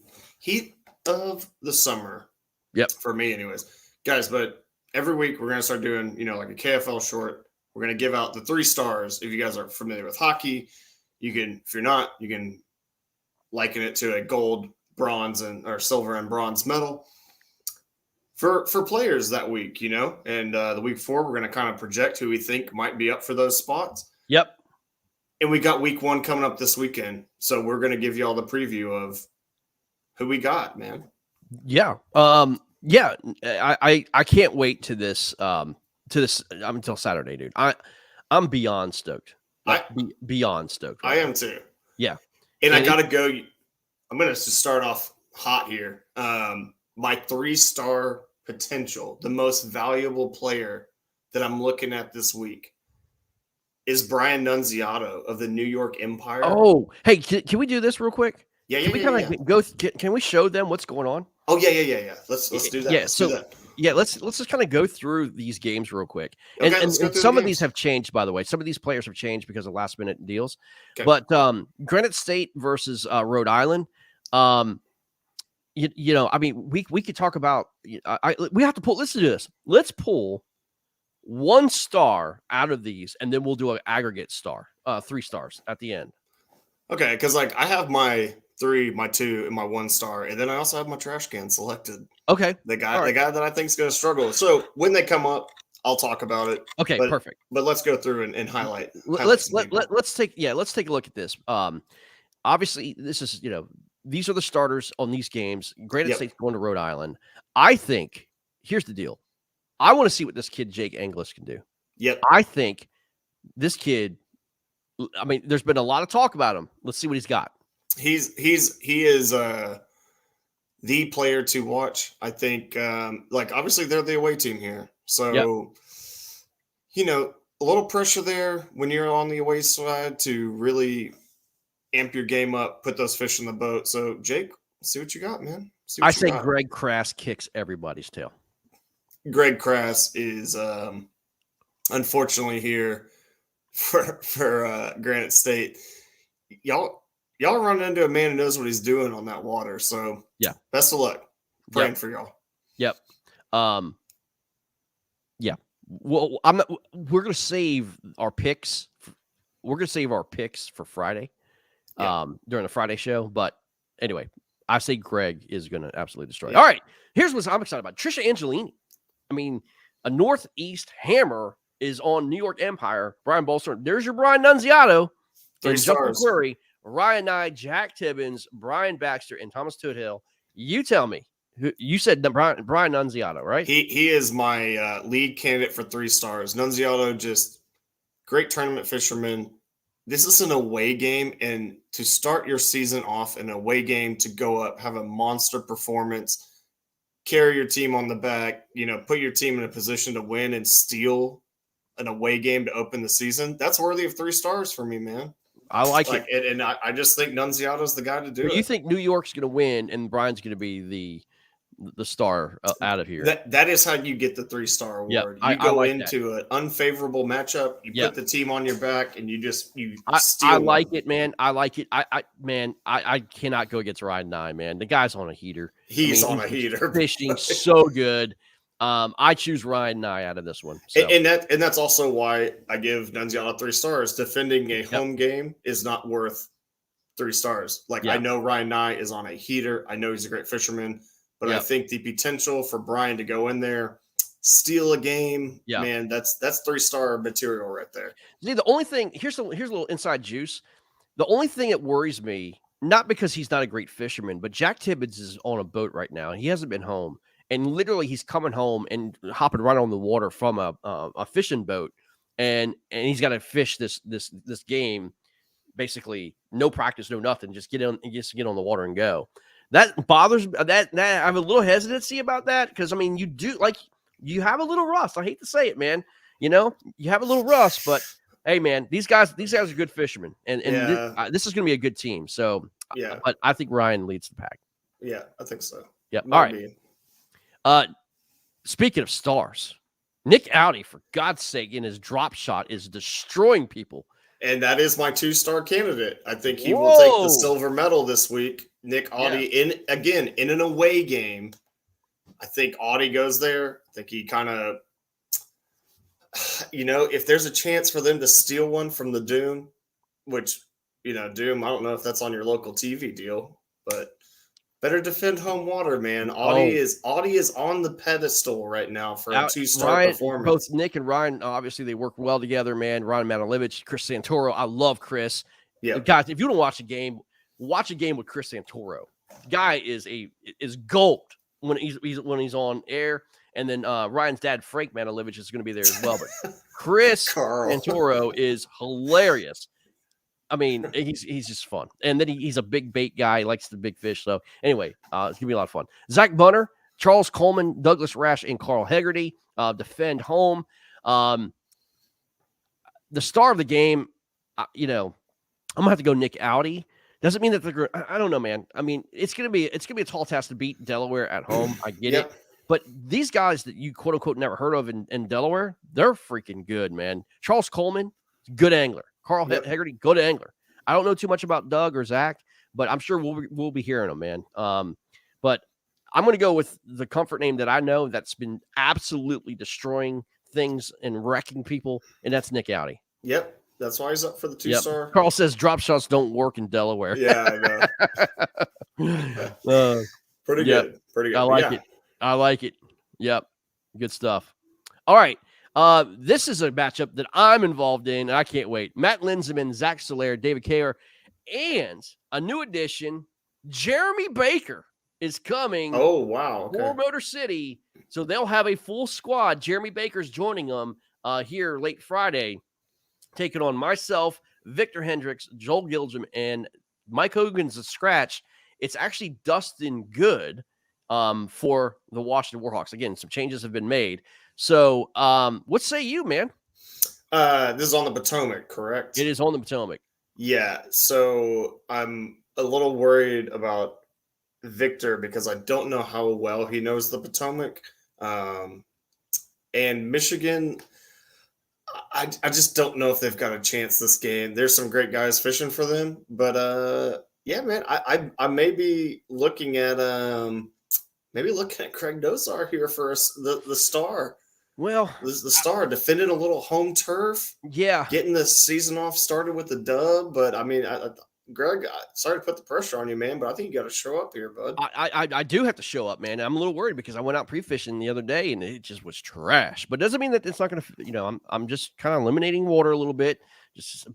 of the summer. Yep. For me anyways. Guys, but every week we're going to start doing, you know, like a KFL short. We're going to give out the 3 stars. If you guys are familiar with hockey, you can, if you're not, you can liken it to a gold, bronze, or silver and bronze medal for players that week, you know, and the week 4, we're going to kind of project who we think might be up for those spots. Yep. And we got week 1 coming up this weekend. So we're going to give you all the preview of who we got, man. Yeah. Yeah. I can't wait to this until Saturday, dude. I'm beyond stoked. Beyond stoked. Right? I am too. Yeah. And I got to go. I'm going to start off hot here. My 3-star potential, the most valuable player that I'm looking at this week is Brian Nunziato of the New York Empire. Oh, hey, can we do this real quick? Yeah. Can we show them what's going on? Oh, yeah. Let's do that. Yeah, let's just kind of go through these games real quick. Okay, and some of these have changed, by the way. Some of these players have changed because of last minute deals. Okay. But Granite State versus Rhode Island. You know, I mean, we could talk about. We have to pull. Let's do this. Let's pull 1 star out of these, and then we'll do an aggregate star, 3 stars at the end. Okay, because like I have my 3, my 2, and my 1 star, and then I also have my trash can selected. Okay, the guy that I think is going to struggle. So when they come up, I'll talk about it. Okay, perfect. But let's go through and highlight. Let's take a look at this. Obviously, this is, you know, these are the starters on these games. Granite State's going to Rhode Island. I think here's the deal. I want to see what this kid Jake Anglis can do. Yep. I think this kid. I mean, there's been a lot of talk about him. Let's see what he's got. He is the player to watch. I think. Like obviously they're the away team here, so you know a little pressure there when you're on the away side to really amp your game up, put those fish in the boat. So Jake, see what you got, man. I say Greg Crass kicks everybody's tail. Greg Crass is unfortunately here for Granite State. Y'all run into a man who knows what he's doing on that water. So yeah, best of luck. Praying for y'all. Yep. Yeah. Well, we're gonna save our picks. We're gonna save our picks for Friday. During the Friday show. But anyway, I say Greg is gonna absolutely destroy it. All right. Here's what I'm excited about. Trisha Angelini. I mean, a Northeast hammer is on New York Empire. Brian Bolster. There's your Brian Nunziato. 3 stars. Query, Ryan Nye, Jack Tibbins, Brian Baxter, and Thomas Toothill. You tell me, You said Brian Nunziato, right? He is my lead candidate for 3 stars. Nunziato, just great tournament fisherman. This is an away game, and to start your season off in an away game, to go up, have a monster performance, carry your team on the back, put your team in a position to win and steal an away game to open the season. That's worthy of 3 stars for me, man. I like it. And I just think Nunziato's the guy to do it. You think New York's going to win and Brian's going to be the star out of here? That is how you get the 3-star award. Yep, You go like into an unfavorable matchup, you put the team on your back, and you steal. I like it, man. I like it. I cannot go against Ryan Nye, man. The guy's on a heater. He's on a heater. Fishing so good. I choose Ryan Nye out of this one. So. And that's also why I give Nunziato 3 stars. Defending a home game is not worth 3 stars. I know Ryan Nye is on a heater. I know he's a great fisherman. But I think the potential for Brian to go in there, steal a game, man, that's 3-star material right there. See, the only thing here's a little inside juice. The only thing that worries me, not because he's not a great fisherman, but Jack Tibbetts is on a boat right now. He hasn't been home, and literally he's coming home and hopping right on the water from a fishing boat, and he's got to fish this game, basically no practice, no nothing, just get on the water and go. That bothers that I have a little hesitancy about that because you have a little rust. I hate to say it, man. You have a little rust, but hey, man, these guys are good fishermen, and this is going to be a good team. So but I think Ryan leads the pack. Yeah, I think so. Yeah. All right. Speaking of stars, Nick Audi, for God's sake, in his drop shot is destroying people. And that is my 2-star candidate. I think he will take the silver medal this week. Nick Audi in an away game. I think Audi goes there. I think he kind of, if there's a chance for them to steal one from the Doom, which, Doom, I don't know if that's on your local TV deal, but better defend home water, man. Audi is on the pedestal right now for a 2-star performance. Both Nick and Ryan, obviously, they work well together, man. Ryan Matalevich, Chris Santoro. I love Chris. Yeah, guys, if you don't watch a game with Chris Santoro. Guy is gold when he's on air. And then Ryan's dad, Frank Matalevich, is going to be there as well. But Chris Santoro is hilarious. I mean, he's just fun. And then he's a big bait guy. He likes the big fish. So anyway, it's going to be a lot of fun. Zach Bunner, Charles Coleman, Douglas Rash, and Carl Hegarty defend home. The star of the game, I'm going to have to go Nick Audi. Doesn't mean that they're – I don't know, man. I mean, it's gonna be a tall task to beat Delaware at home. I get it. But these guys that you, quote-unquote, never heard of in Delaware, they're freaking good, man. Charles Coleman, good angler. Carl Hegarty, good angler. I don't know too much about Doug or Zach, but I'm sure we'll be hearing them, man. But I'm going to go with the comfort name that I know that's been absolutely destroying things and wrecking people, and that's Nick Audi. Yep. That's why he's up for the 2-star. Carl says drop shots don't work in Delaware. Yeah, I know. Pretty good. Pretty good. I like it. Yep. Good stuff. All right. This is a matchup that I'm involved in, and I can't wait. Matt Linseman, Zach Solaire, David Kayer, and a new addition, Jeremy Baker, is coming. Oh, wow. Okay. For Motor City. So they'll have a full squad. Jeremy Baker's joining them here late Friday, taking on myself, Victor Hendricks, Joel Gilgim, and Mike Hogan's a scratch. It's actually Dustin Good for the Washington Warhawks. Again, some changes have been made. So what say you, man? This is on the Potomac, correct? It is on the Potomac. Yeah, so I'm a little worried about Victor because I don't know how well he knows the Potomac. And Michigan, I just don't know if they've got a chance this game. There's some great guys fishing for them, but yeah, man, I may be looking at Craig Dozar here for the star. Well, the star defending a little home turf. Yeah, getting the season off started with the dub, but I mean, Greg, sorry to put the pressure on you, man, but I think you got to show up here, bud. I do have to show up, man. I'm a little worried because I went out pre-fishing the other day and it just was trash. But it doesn't mean that it's not going to, I'm just kind of eliminating water a little bit.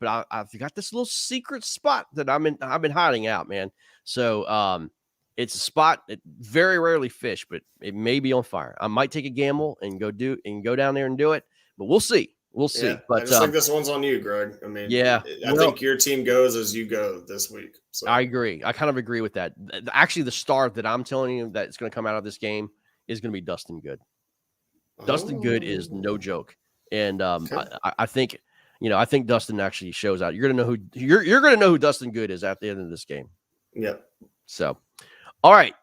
But I've got this little secret spot that I've been hiding out, man. So It's a spot that very rarely fish, but it may be on fire. I might take a gamble and go down there and do it, but we'll see. We'll see. Yeah, But I just think this one's on you, Greg. I mean, yeah, I think your team goes as you go this week. So. I agree. I kind of agree with that. Actually, the star that I'm telling you that's going to come out of this game is going to be Dustin Good. Dustin Good is no joke, and Okay. I think I think Dustin actually shows out. You're going to know who you're going to know who Dustin Good is at the end of this game. Yeah. So, all right,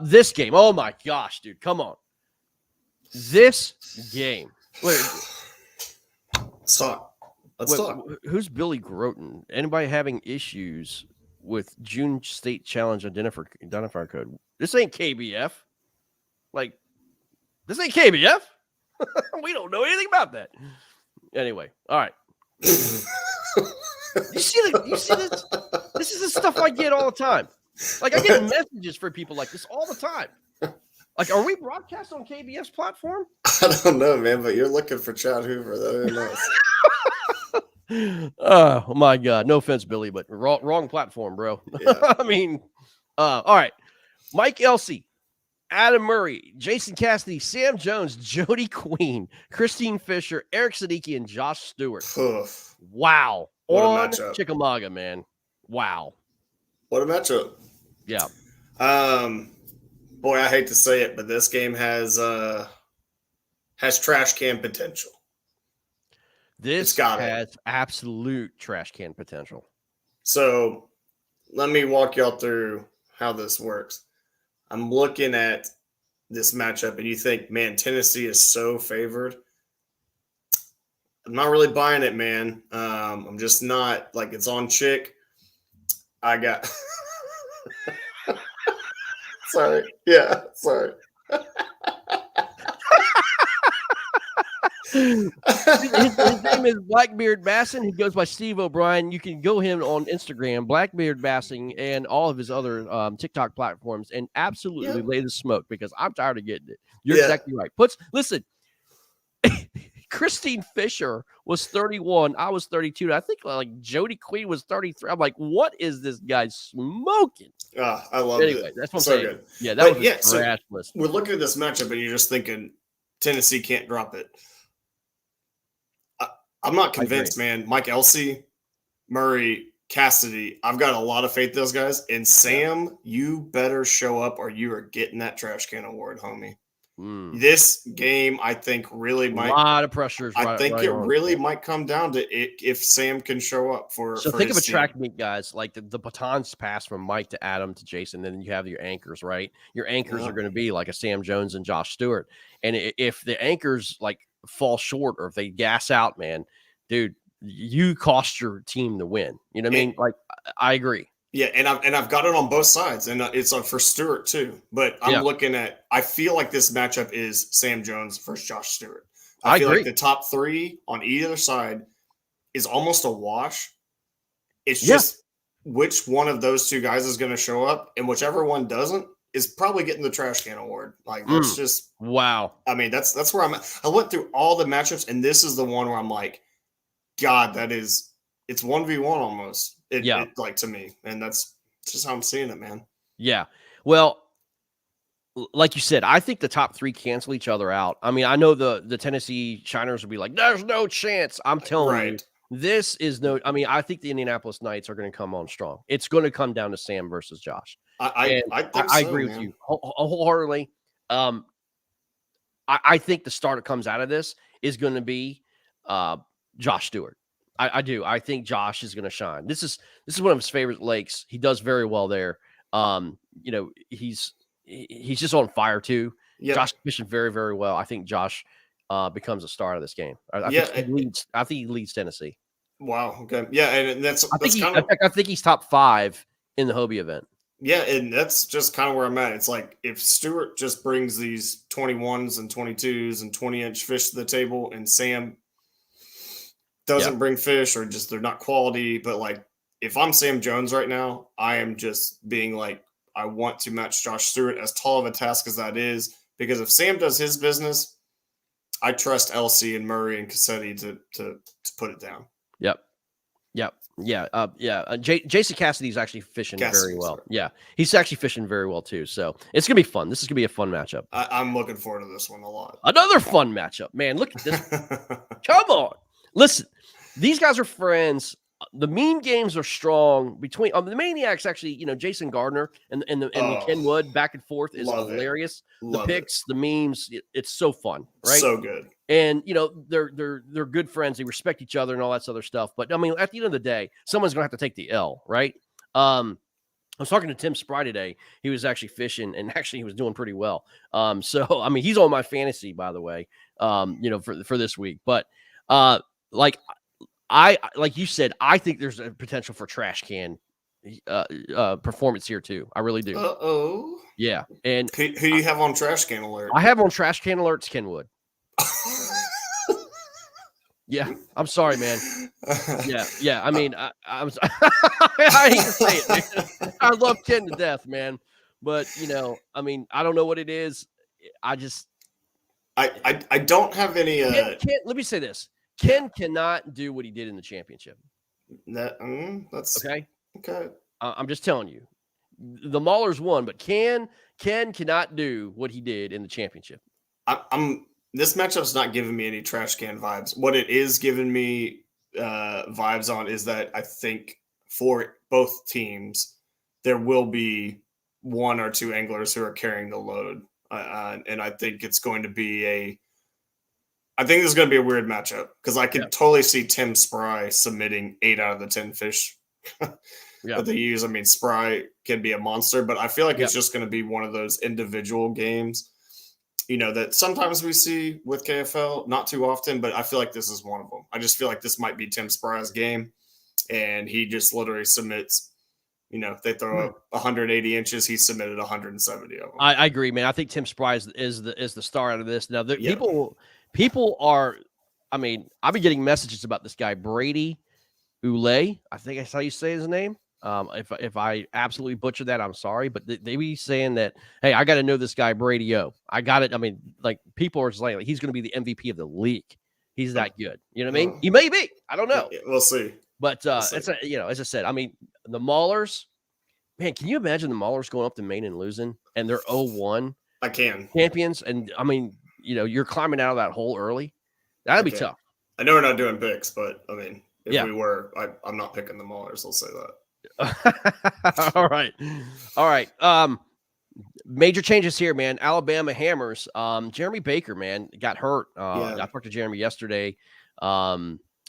this game. Oh my gosh, dude, come on. This game. Let's talk. Let's talk. Who's Billy Groton? Anybody having issues with June State Challenge identifier code? This ain't KBF. Like, this ain't KBF. We don't know anything about that. Anyway, all right. You see this? This is the stuff I get all the time. Like, I get messages for people like this all the time. Like, are we broadcast on KBF's platform? I don't know, man, but you're looking for Chad Hoover. That ain't nice. Oh my God! No offense, Billy, but wrong platform, bro. Yeah. I mean, all right. Mike Elsey, Adam Murray, Jason Cassidy, Sam Jones, Jody Queen, Christine Fisher, Eric Siddiqui, and Josh Stewart. Oof. Wow. What a On matchup. Chickamauga, man. Wow. What a matchup. Yeah. Boy, I hate to say it, but this game has trash can potential. This has absolute trash can potential. So let me walk y'all through how this works. I'm looking at this matchup, and you think, man, Tennessee is so favored. I'm not really buying it, man. I'm just not. Like, it's on Chick. I got – sorry. Yeah, sorry. His name is Blackbeard Bassin. He goes by Steve O'Brien. You can go him on Instagram, Blackbeard Bassin, and all of his other TikTok platforms, and absolutely lay the smoke because I'm tired of getting it. You're exactly right. Listen, Christine Fisher was 31. I was 32. I think like Jody Queen was 33. I'm like, what is this guy smoking? I love it. Anyway, that's what I'm saying. Good. Yeah, that was a trash list. We're looking at this matchup, and you're just thinking Tennessee can't drop it. I'm not convinced, man. Mike Elsey, Murray, Cassidy, I've got a lot of faith in those guys. And Sam, you better show up or you are getting that trash can award, homie. This game, I think, really might. A lot of pressure. I think it really might come down to it if Sam can show up for. So for think of a team. track meet, guys. Like the batons pass from Mike to Adam to Jason. Then you have your anchors, right? Your anchors are going to be like a Sam Jones and Josh Stewart. And if the anchors like fall short or if they gas out, man, dude, you cost your team the win. You know what I mean? Like, I agree. Yeah, and I've got it on both sides, and it's for Stewart too. But I'm looking at. I feel like this matchup is Sam Jones versus Josh Stewart. I feel agree. like the top three on either side is almost a wash. It's just which one of those two guys is going to show up, and whichever one doesn't is probably getting the trash can award. Like that's just wow. I mean, that's where I'm at. I went through all the matchups, and this is the one where I'm like, God, it's 1v1 almost. It like to me, and that's just how I'm seeing it, man. Yeah. Well, like you said, I think the top three cancel each other out. I mean, I know the Tennessee Shiners will be like, there's no chance. I'm telling you, this is no. I mean, I think the Indianapolis Knights are going to come on strong. It's going to come down to Sam versus Josh. I agree with you wholeheartedly. I think the star that comes out of this is going to be Josh Stewart. I do. I think Josh is going to shine. This is one of his favorite lakes. He does very well there. He's just on fire too. Yep. Josh fishing very, very well. I think Josh becomes a star of this game. I think he leads Tennessee. Wow. Okay. Yeah, and I think he's top 5 in the Hobie event. Yeah, and that's just kind of where I'm at. It's like if Stewart just brings these 21s and 22s and 20-inch fish to the table, and Sam doesn't bring fish or just they're not quality. But like if I'm Sam Jones right now, I am just being like, I want to match Josh Stewart, as tall of a task as that is, because if Sam does his business, I trust Elsey and Murray and Cassetti to put it down. Yep. Jason Cassidy's actually fishing very well. Sorry. Yeah, he's actually fishing very well too. So it's gonna be fun. This is gonna be a fun matchup. I'm looking forward to this one a lot. Another fun matchup, man. Look at this. Come on, listen. These guys are friends. The meme games are strong between the Maniacs. Actually, Jason Gardner and Ken Wood back and forth is hilarious. The picks, the memes, it's so fun, right? So good. And they're good friends. They respect each other and all that other stuff. But I mean, at the end of the day, someone's gonna have to take the L, right? I was talking to Tim Spry today. He was actually fishing, and actually he was doing pretty well. So I mean, he's on my fantasy, by the way. For this week. But like you said, I think there's a potential for trash can performance here too. I really do. Uh-oh. Yeah. And who do you have on trash can alert? I have on trash can alerts Kenwood. Yeah, I'm sorry, man. Yeah. I mean, I hate to say it, man. I love Ken to death, man. But I mean, I don't know what it is. I don't have any. Ken, let me say this: Ken cannot do what he did in the championship. That's okay. Okay. I'm just telling you, the Maulers won, but Ken cannot do what he did in the championship. This matchup's not giving me any trash can vibes. What it is giving me vibes on is that I think for both teams, there will be one or two anglers who are carrying the load. And I think it's going to be I think this is going to be a weird matchup because I could totally see Tim Spry submitting 8 out of the 10 fish that they use. I mean, Spry can be a monster, but I feel like it's just going to be one of those individual games that sometimes we see with KFL, not too often, but I feel like this is one of them. I just feel like this might be Tim Spry's game, and he just literally submits. If they throw up 180 inches, he submitted 170 of them. I agree, man. I think Tim Spry is the star out of this. Now, people are. I mean, I've been getting messages about this guy Brady Ulay. I think that's how you say his name. If I absolutely butchered that, I'm sorry, but they be saying that, hey, I got to know this guy Brady O. I got it. I mean, like people are just like he's going to be the MVP of the league. He's that good. You know what I mean? He may be. I don't know. We'll see. But it's as I said, I mean, the Maulers, man, can you imagine the Maulers going up to Maine and losing, and they're 0-1? I can. Champions, and I mean, you're climbing out of that hole early. That'd be tough. I know we're not doing picks, but I mean, if we were, I'm not picking the Maulers. I'll say that. All right. Major changes here, man. Alabama Hammers. Jeremy Baker, man, got hurt. I talked to Jeremy yesterday.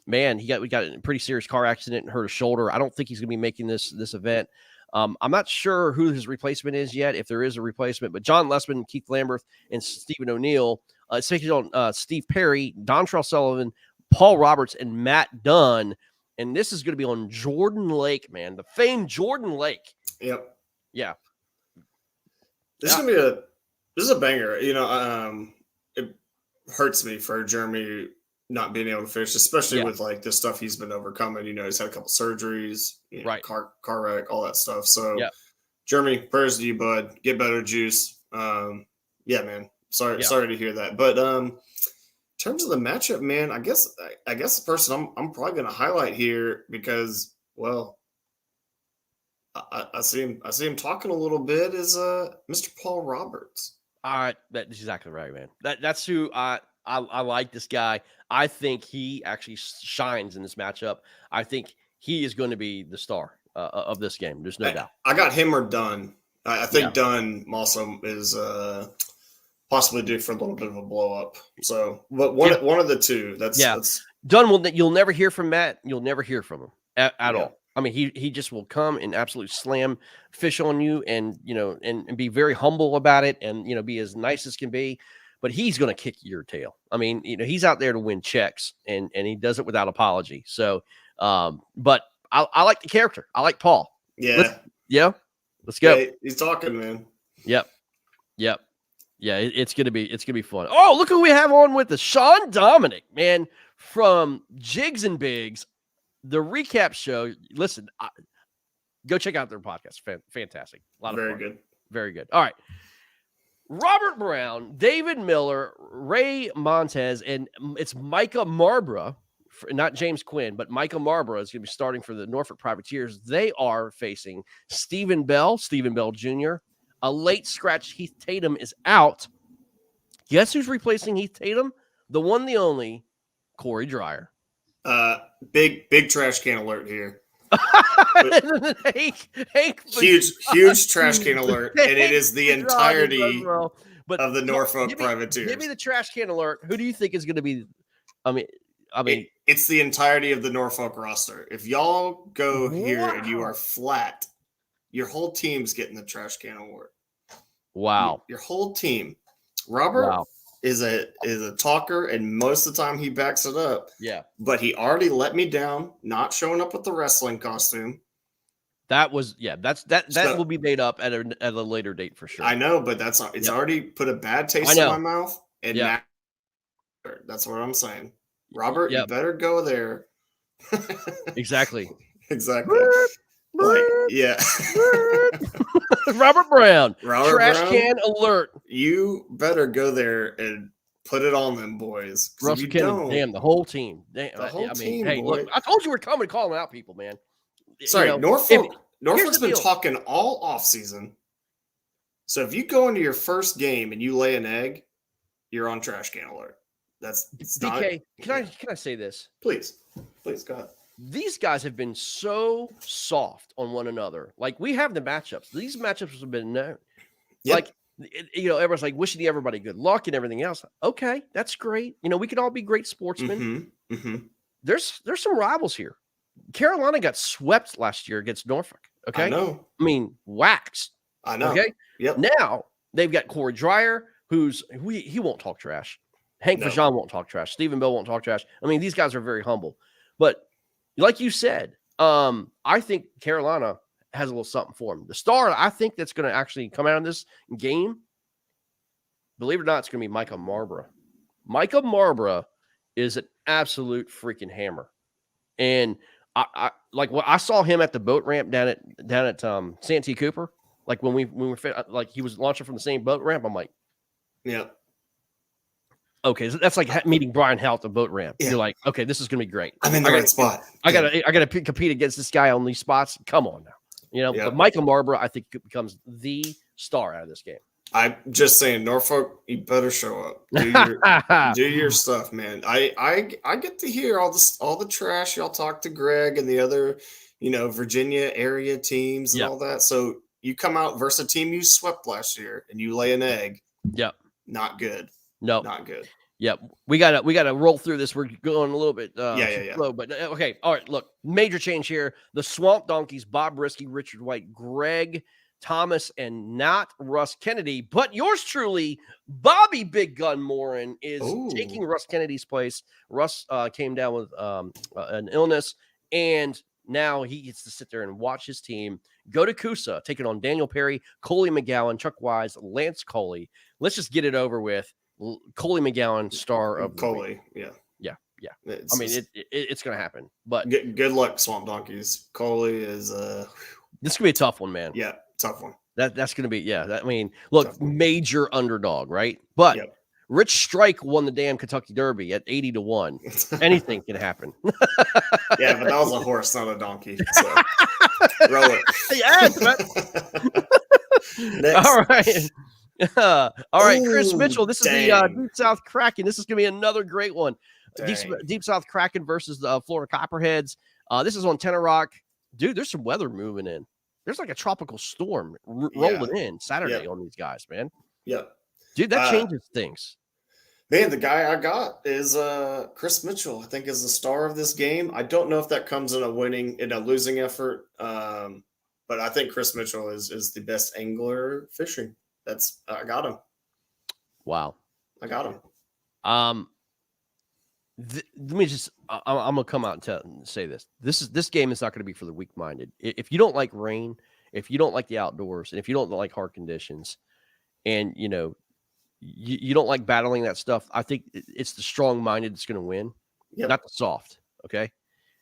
Man, we got a pretty serious car accident and hurt a shoulder. I don't think he's going to be making this event. I'm not sure who his replacement is yet, if there is a replacement, but John Lessman, Keith Lamberth, and Stephen O'Neill. It's taking on Steve Perry, Dontrell Sullivan, Paul Roberts, and Matt Dunn. And this is going to be on Jordan Lake, man, the famed Jordan Lake. Yep. Yeah. This is going to be a banger. It hurts me for Jeremy not being able to fish, especially with like the stuff he's been overcoming. He's had a couple surgeries, car wreck, all that stuff. So Jeremy, prayers to you, bud. Get better, juice. Man. Sorry to hear that. But in terms of the matchup, man, I guess the person I'm probably going to highlight here because, well, I see him talking a little bit is Mr. Paul Roberts. All right, that's exactly right, man. That's who I like. This guy. I think he actually shines in this matchup. I think he is going to be the star of this game. There's no doubt. I got him or Dunn. I think Dunn also is possibly due for a little bit of a blow up. So, but one of the two. That's Dunn. You'll never hear from Matt. You'll never hear from him at all. I mean, he just will come and absolutely slam fish on you, and and be very humble about it, and be as nice as can be. But he's going to kick your tail. I mean, he's out there to win checks, and he does it without apology. So, but I like the character. I like Paul. Yeah. Let's go. Yeah, he's talking, man. Yep. Yeah, it's gonna be fun. Oh, look who we have on with us, Sean Dominic, man, from Jigs and Bigs, the recap show. Listen, go check out their podcast. Fantastic, a lot of fun. Good, very good. All right. Robert Brown, David Miller, Ray Montez, and it's Micah Marbra not James Quinn, but Micah Marborough is going to be starting for the Norfolk Privateers. They are facing Stephen Bell Jr. A late scratch Heath Tatum is out. Guess who's replacing Heath Tatum? The one, the only, Corey Dreyer. Big trash can alert here. Huge trash can alert, and it is the entirety of the Norfolk Privateers. Give me the trash can alert. Who do you think is going to be? I mean, it's the entirety of the Norfolk roster. If y'all go here and you are flat, your whole team's getting the trash can award. Wow, your whole team. Robert is a talker, and most of the time he backs it up. Yeah, but he already let me down, not showing up with the wrestling costume. That was that will be made up at a later date for sure. I know, but it's already put a bad taste in my mouth, and now that's what I'm saying. Robert, you better go there. Exactly. Like, yeah. Robert Brown. Trash Brown, can alert. You better go there and put it on them boys. Russell Kennedy, damn, the whole team. Damn, the whole team. Hey, look, I told you we're coming calling out people, man. Sorry, Norfolk's been talking all offseason. So if you go into your first game and you lay an egg, you're on trash can alert. That's DK. Can I say this? Please go ahead. These guys have been so soft on one another. Like, we have the matchups. These matchups have been known. Yep. Like, everyone's like wishing everybody good luck and everything else. Okay, that's great. We can all be great sportsmen. There's some rivals here. Carolina got swept last year against Norfolk. Okay, I know. I mean, waxed. I know. Okay. Yep. Now they've got Corey Dreyer, he won't talk trash. Hank Fajon won't talk trash. Stephen Bell won't talk trash. I mean, these guys are very humble. But like you said, I think Carolina has a little something for them. The star, I think, that's going to actually come out of this game, believe it or not, it's going to be Micah Marborough. Micah Marborough is an absolute freaking hammer. And I saw him at the boat ramp down at Santee Cooper. Like when we were like he was launching from the same boat ramp. I'm like, yeah. Okay, so that's like meeting Brian Howe at the boat ramp. Yeah. You're like, okay, this is gonna be great. I'm in the right spot. I gotta compete against this guy on these spots. Come on now, But Michael Marborough, I think, becomes the star out of this game. I'm just saying, Norfolk, you better show up. Do your stuff, man. I get to hear all the trash y'all talk to Greg and the other, Virginia area teams and all that. So you come out versus a team you swept last year and you lay an egg. Yep. Not good. No, not good. Yep. We gotta roll through this. We're going a little bit slow, but okay. All right. Look, major change here. The Swamp Donkeys, Bob Risky, Richard White, Greg Thomas, and not Russ Kennedy, but yours truly, Bobby Big Gun Morin, is taking Russ Kennedy's place. Russ came down with an illness, and now he gets to sit there and watch his team go to Coosa, taking on Daniel Perry, Coley McGowan, Chuck Wise, Lance Coley. Let's just get it over with. Coley McGowan, star of Coley. Yeah. It's going to happen. But good luck, Swamp Donkeys. Coley is this could be a tough one, man. Yeah, tough one. That's going to be look, major underdog, right? But Rich Strike won the damn Kentucky Derby at 80-1. Anything can happen. Yeah, but that was a horse, not a donkey. So roll it. Yes. All right. All right, Chris Mitchell. This is the Deep South Kraken. This is going to be another great one. Deep South Kraken versus the Florida Copperheads. This is on Tenor Rock. Dude, there's some weather moving in. There's like a tropical storm rolling in Saturday on these guys, man. Yeah. Dude, that changes things. Man, the guy I got is Chris Mitchell, I think, is the star of this game. I don't know if that comes in a losing effort. But I think Chris Mitchell is the best angler fishing. I got him. Wow. I got him. Let me just, I'm going to come out and say this. This game is not going to be for the weak-minded. If you don't like rain, if you don't like the outdoors, and if you don't like hard conditions, and, you don't like battling that stuff, I think it's the strong-minded that's going to win, not the soft, okay?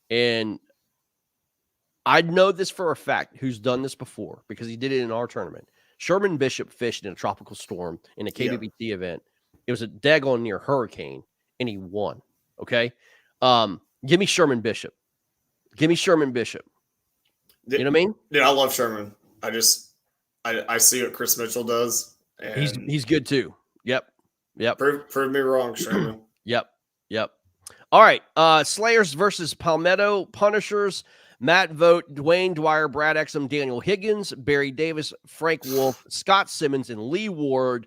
And I know this for a fact, who's done this before, because he did it in our tournament. Sherman Bishop fished in a tropical storm in a KBBT event. It was a daggone near hurricane, and he won. Okay. Give me Sherman Bishop. Give me Sherman Bishop. You know what I mean? Dude, I love Sherman. I see what Chris Mitchell does, and He's good too. Yep. prove me wrong, Sherman. Yep. All right. Slayers versus Palmetto. Punishers. Matt Vogt, Dwayne Dwyer, Brad Exum, Daniel Higgins, Barry Davis, Frank Wolf, Scott Simmons, and Lee Ward.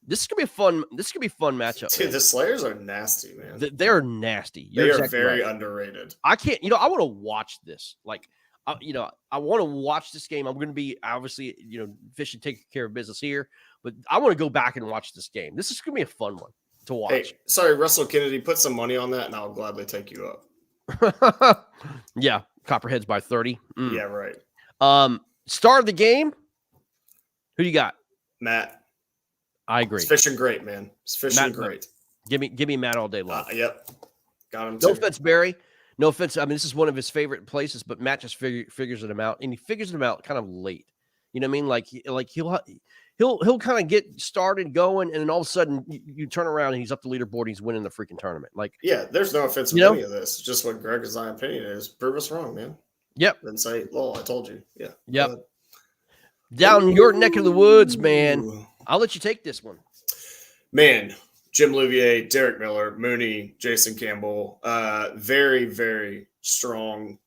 This is gonna be a fun. This is gonna be a fun matchup. Dude, man. the Slayers are nasty, man. They're nasty. They are very underrated. I can't. I want to watch this. Like, I want to watch this game. I'm going to be obviously, Fish and take care of business here, but I want to go back and watch this game. This is going to be a fun one to watch. Hey, sorry, Russell Kennedy, put some money on that, and I'll gladly take you up. Yeah, Copperheads by 30. Yeah, right. Star of the game. Who you got? Matt. I agree. It's fishing great, man. It's fishing great. Give me Matt all day long. Yep. Got him. No offense, Barry. No offense. I mean, this is one of his favorite places, but Matt just figures it out, and he figures it out kind of late. You know what I mean? Like he'll kind of get started going, and then all of a sudden you turn around and he's up the leaderboard. And he's winning the freaking tournament. Like, yeah, there's no offense with any of this. It's just what Greg's opinion is. Prove us wrong, man. Yep. Then say, "Well, I told you." Yeah. Yep. Down your neck of the woods, man. I'll let you take this one. Man, Jim Louvier, Derek Miller, Mooney, Jason Campbell, very, very strong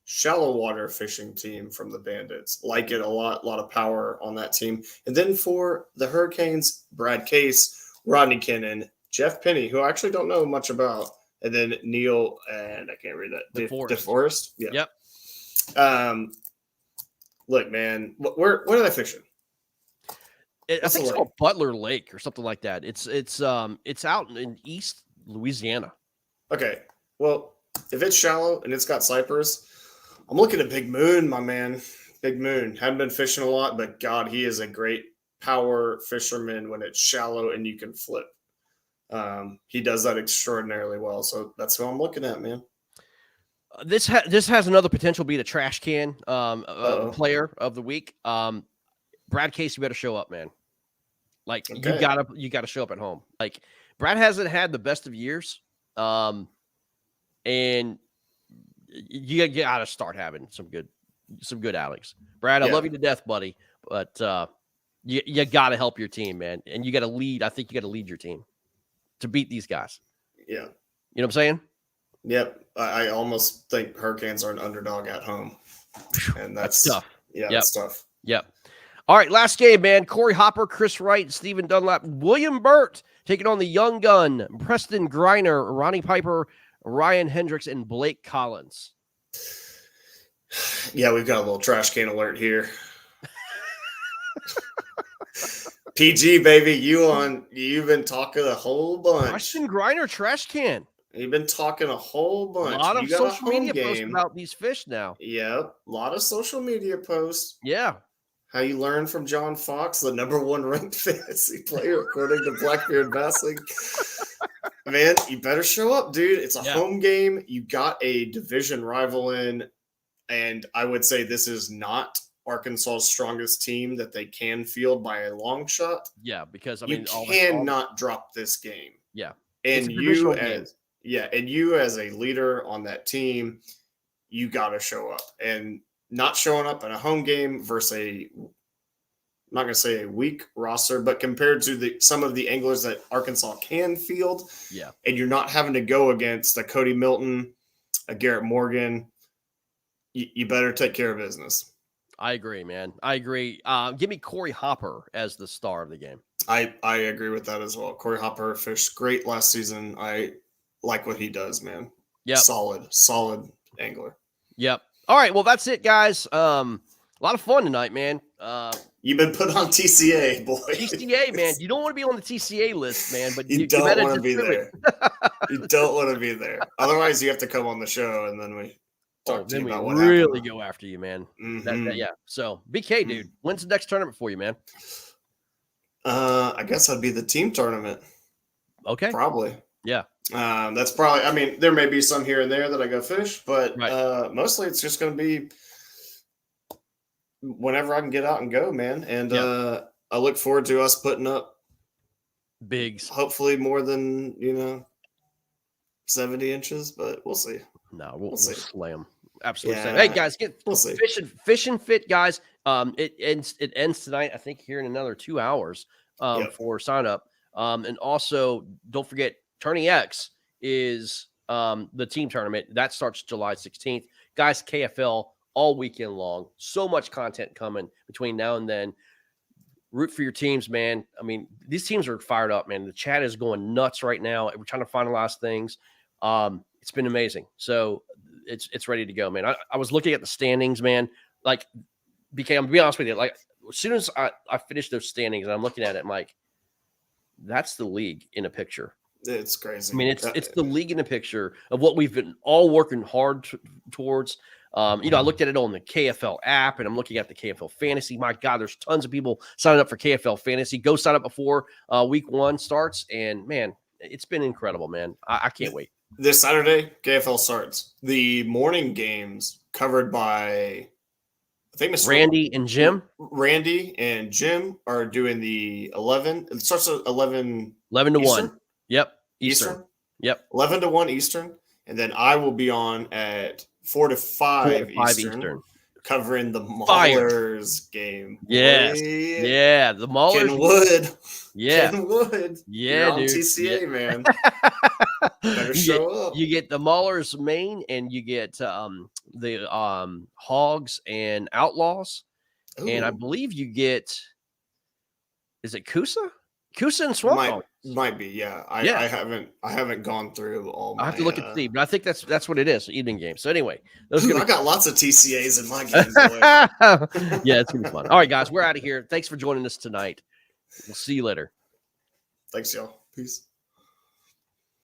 shallow water fishing team from the Bandits. Like it a lot of power on that team. And then for the Hurricanes, Brad Case, Rodney Kennan, Jeff Penny, who I actually don't know much about, and then Neil, and I can't read that. DeForest. Yeah. Yep. Look, man, where are they fishing? I think it's called Butler Lake or something like that. It's out in East Louisiana. Okay. Well, if it's shallow and it's got cypress, I'm looking at Big Moon, my man. Big Moon. Haven't been fishing a lot, but God, he is a great power fisherman when it's shallow and you can flip. He does that extraordinarily well. So that's who I'm looking at, man. This has another potential be the trash can player of the week. Brad Case, you better show up, man. Like, okay. you gotta show up at home. Like, Brad hasn't had the best of years, and you gotta start having some good outings. Brad, I love you to death, buddy, but you gotta help your team, man, and you gotta lead. I think you gotta lead your team to beat these guys. Yeah, you know what I'm saying? Yep. I almost think Hurricanes are an underdog at home, and that's tough. Yeah, that's tough. Yep. All right, last game, man. Corey Hopper, Chris Wright, Stephen Dunlap, William Burt taking on the young gun, Preston Griner, Ronnie Piper, Ryan Hendricks, and Blake Collins. Yeah, we've got a little trash can alert here. PG, baby, you've been talking a whole bunch. Preston Griner, trash can. You've been talking a whole bunch. A lot of social media posts about these fish now. Yep, a lot of social media posts. Yeah. How you learn from John Fox, the #1 ranked fantasy player, according to Blackbeard Bassing. Man, you better show up, dude. It's a home game. You got a division rival in, and I would say this is not Arkansas's strongest team that they can field by a long shot. Yeah, because you cannot drop this game. Yeah, and you as a leader on that team, you got to show up. And not showing up in a home game versus I'm not going to say a weak roster, but compared to some of the anglers that Arkansas can field, and you're not having to go against a Cody Milton, a Garrett Morgan, you better take care of business. I agree, man. I agree. Give me Corey Hopper as the star of the game. I agree with that as well. Corey Hopper fished great last season. I like what he does, man. Yeah, solid angler. Yep. All right, well, that's it, guys. A lot of fun tonight, man. You've been put on TCA, boy. TCA, man. You don't want to be on the TCA list, man, but you don't want to be there. You don't want to be there. Otherwise, you have to come on the show, and then we talk to you about what happened. Really go after you, man. Mm-hmm. So, BK, dude, when's the next tournament for you, man? I guess that'd be the team tournament. Okay. Probably. Yeah. That's probably, I mean, there may be some here and there that I go fish, but mostly it's just going to be whenever I can get out and go, man. And I look forward to us putting up bigs, hopefully more than, 70 inches, but we'll see. No, we'll see. slay them. Absolutely. Yeah, Hey guys, get we'll see. fishing fit, guys. It ends tonight, I think, here in another 2 hours for sign up. And also don't forget Tourney X is the team tournament that starts July 16th. Guys, KFL all weekend long. So much content coming between now and then. Root for your teams, man. I mean, these teams are fired up, man. The chat is going nuts right now. We're trying to finalize things. It's been amazing. So it's ready to go, man. I was looking at the standings, man. Like, BK, I'm gonna be honest with you. Like, as soon as I finished those standings and I'm looking at it, I'm like, that's the league in a picture. It's crazy. I mean, it's the league in a picture of what we've been all working hard towards. I looked at it on the KFL app, and I'm looking at the KFL Fantasy. My God, there's tons of people signing up for KFL Fantasy. Go sign up before week 1 starts, and man, it's been incredible, man. I can't wait. This Saturday, KFL starts. The morning games covered by, I think, Mr. Randy and Jim. Randy and Jim are doing the 11. It starts at 11 to Eastern? 1. Yep. Eastern. Yep. 11 to 1 Eastern. And then I will be on at 4 to 5 Eastern. Covering the Maulers game. Yes. Boy. Yeah. The Maulers. Kenwood. Yeah. Kenwood. Yeah, You're on dude. TCA, Yeah. Man. Better show up. You get the Maulers main, and you get the Hogs and Outlaws. Ooh. And I believe you get, is it Kusa? Kusa and Swamp. Might be, yeah. I haven't gone through all my. I have to look at Steve, but I think that's what it is, evening game. So anyway, I got lots of TCAs in my game. Yeah, it's gonna be fun. All right, guys, we're out of here. Thanks for joining us tonight. We'll see you later. Thanks, y'all. Peace.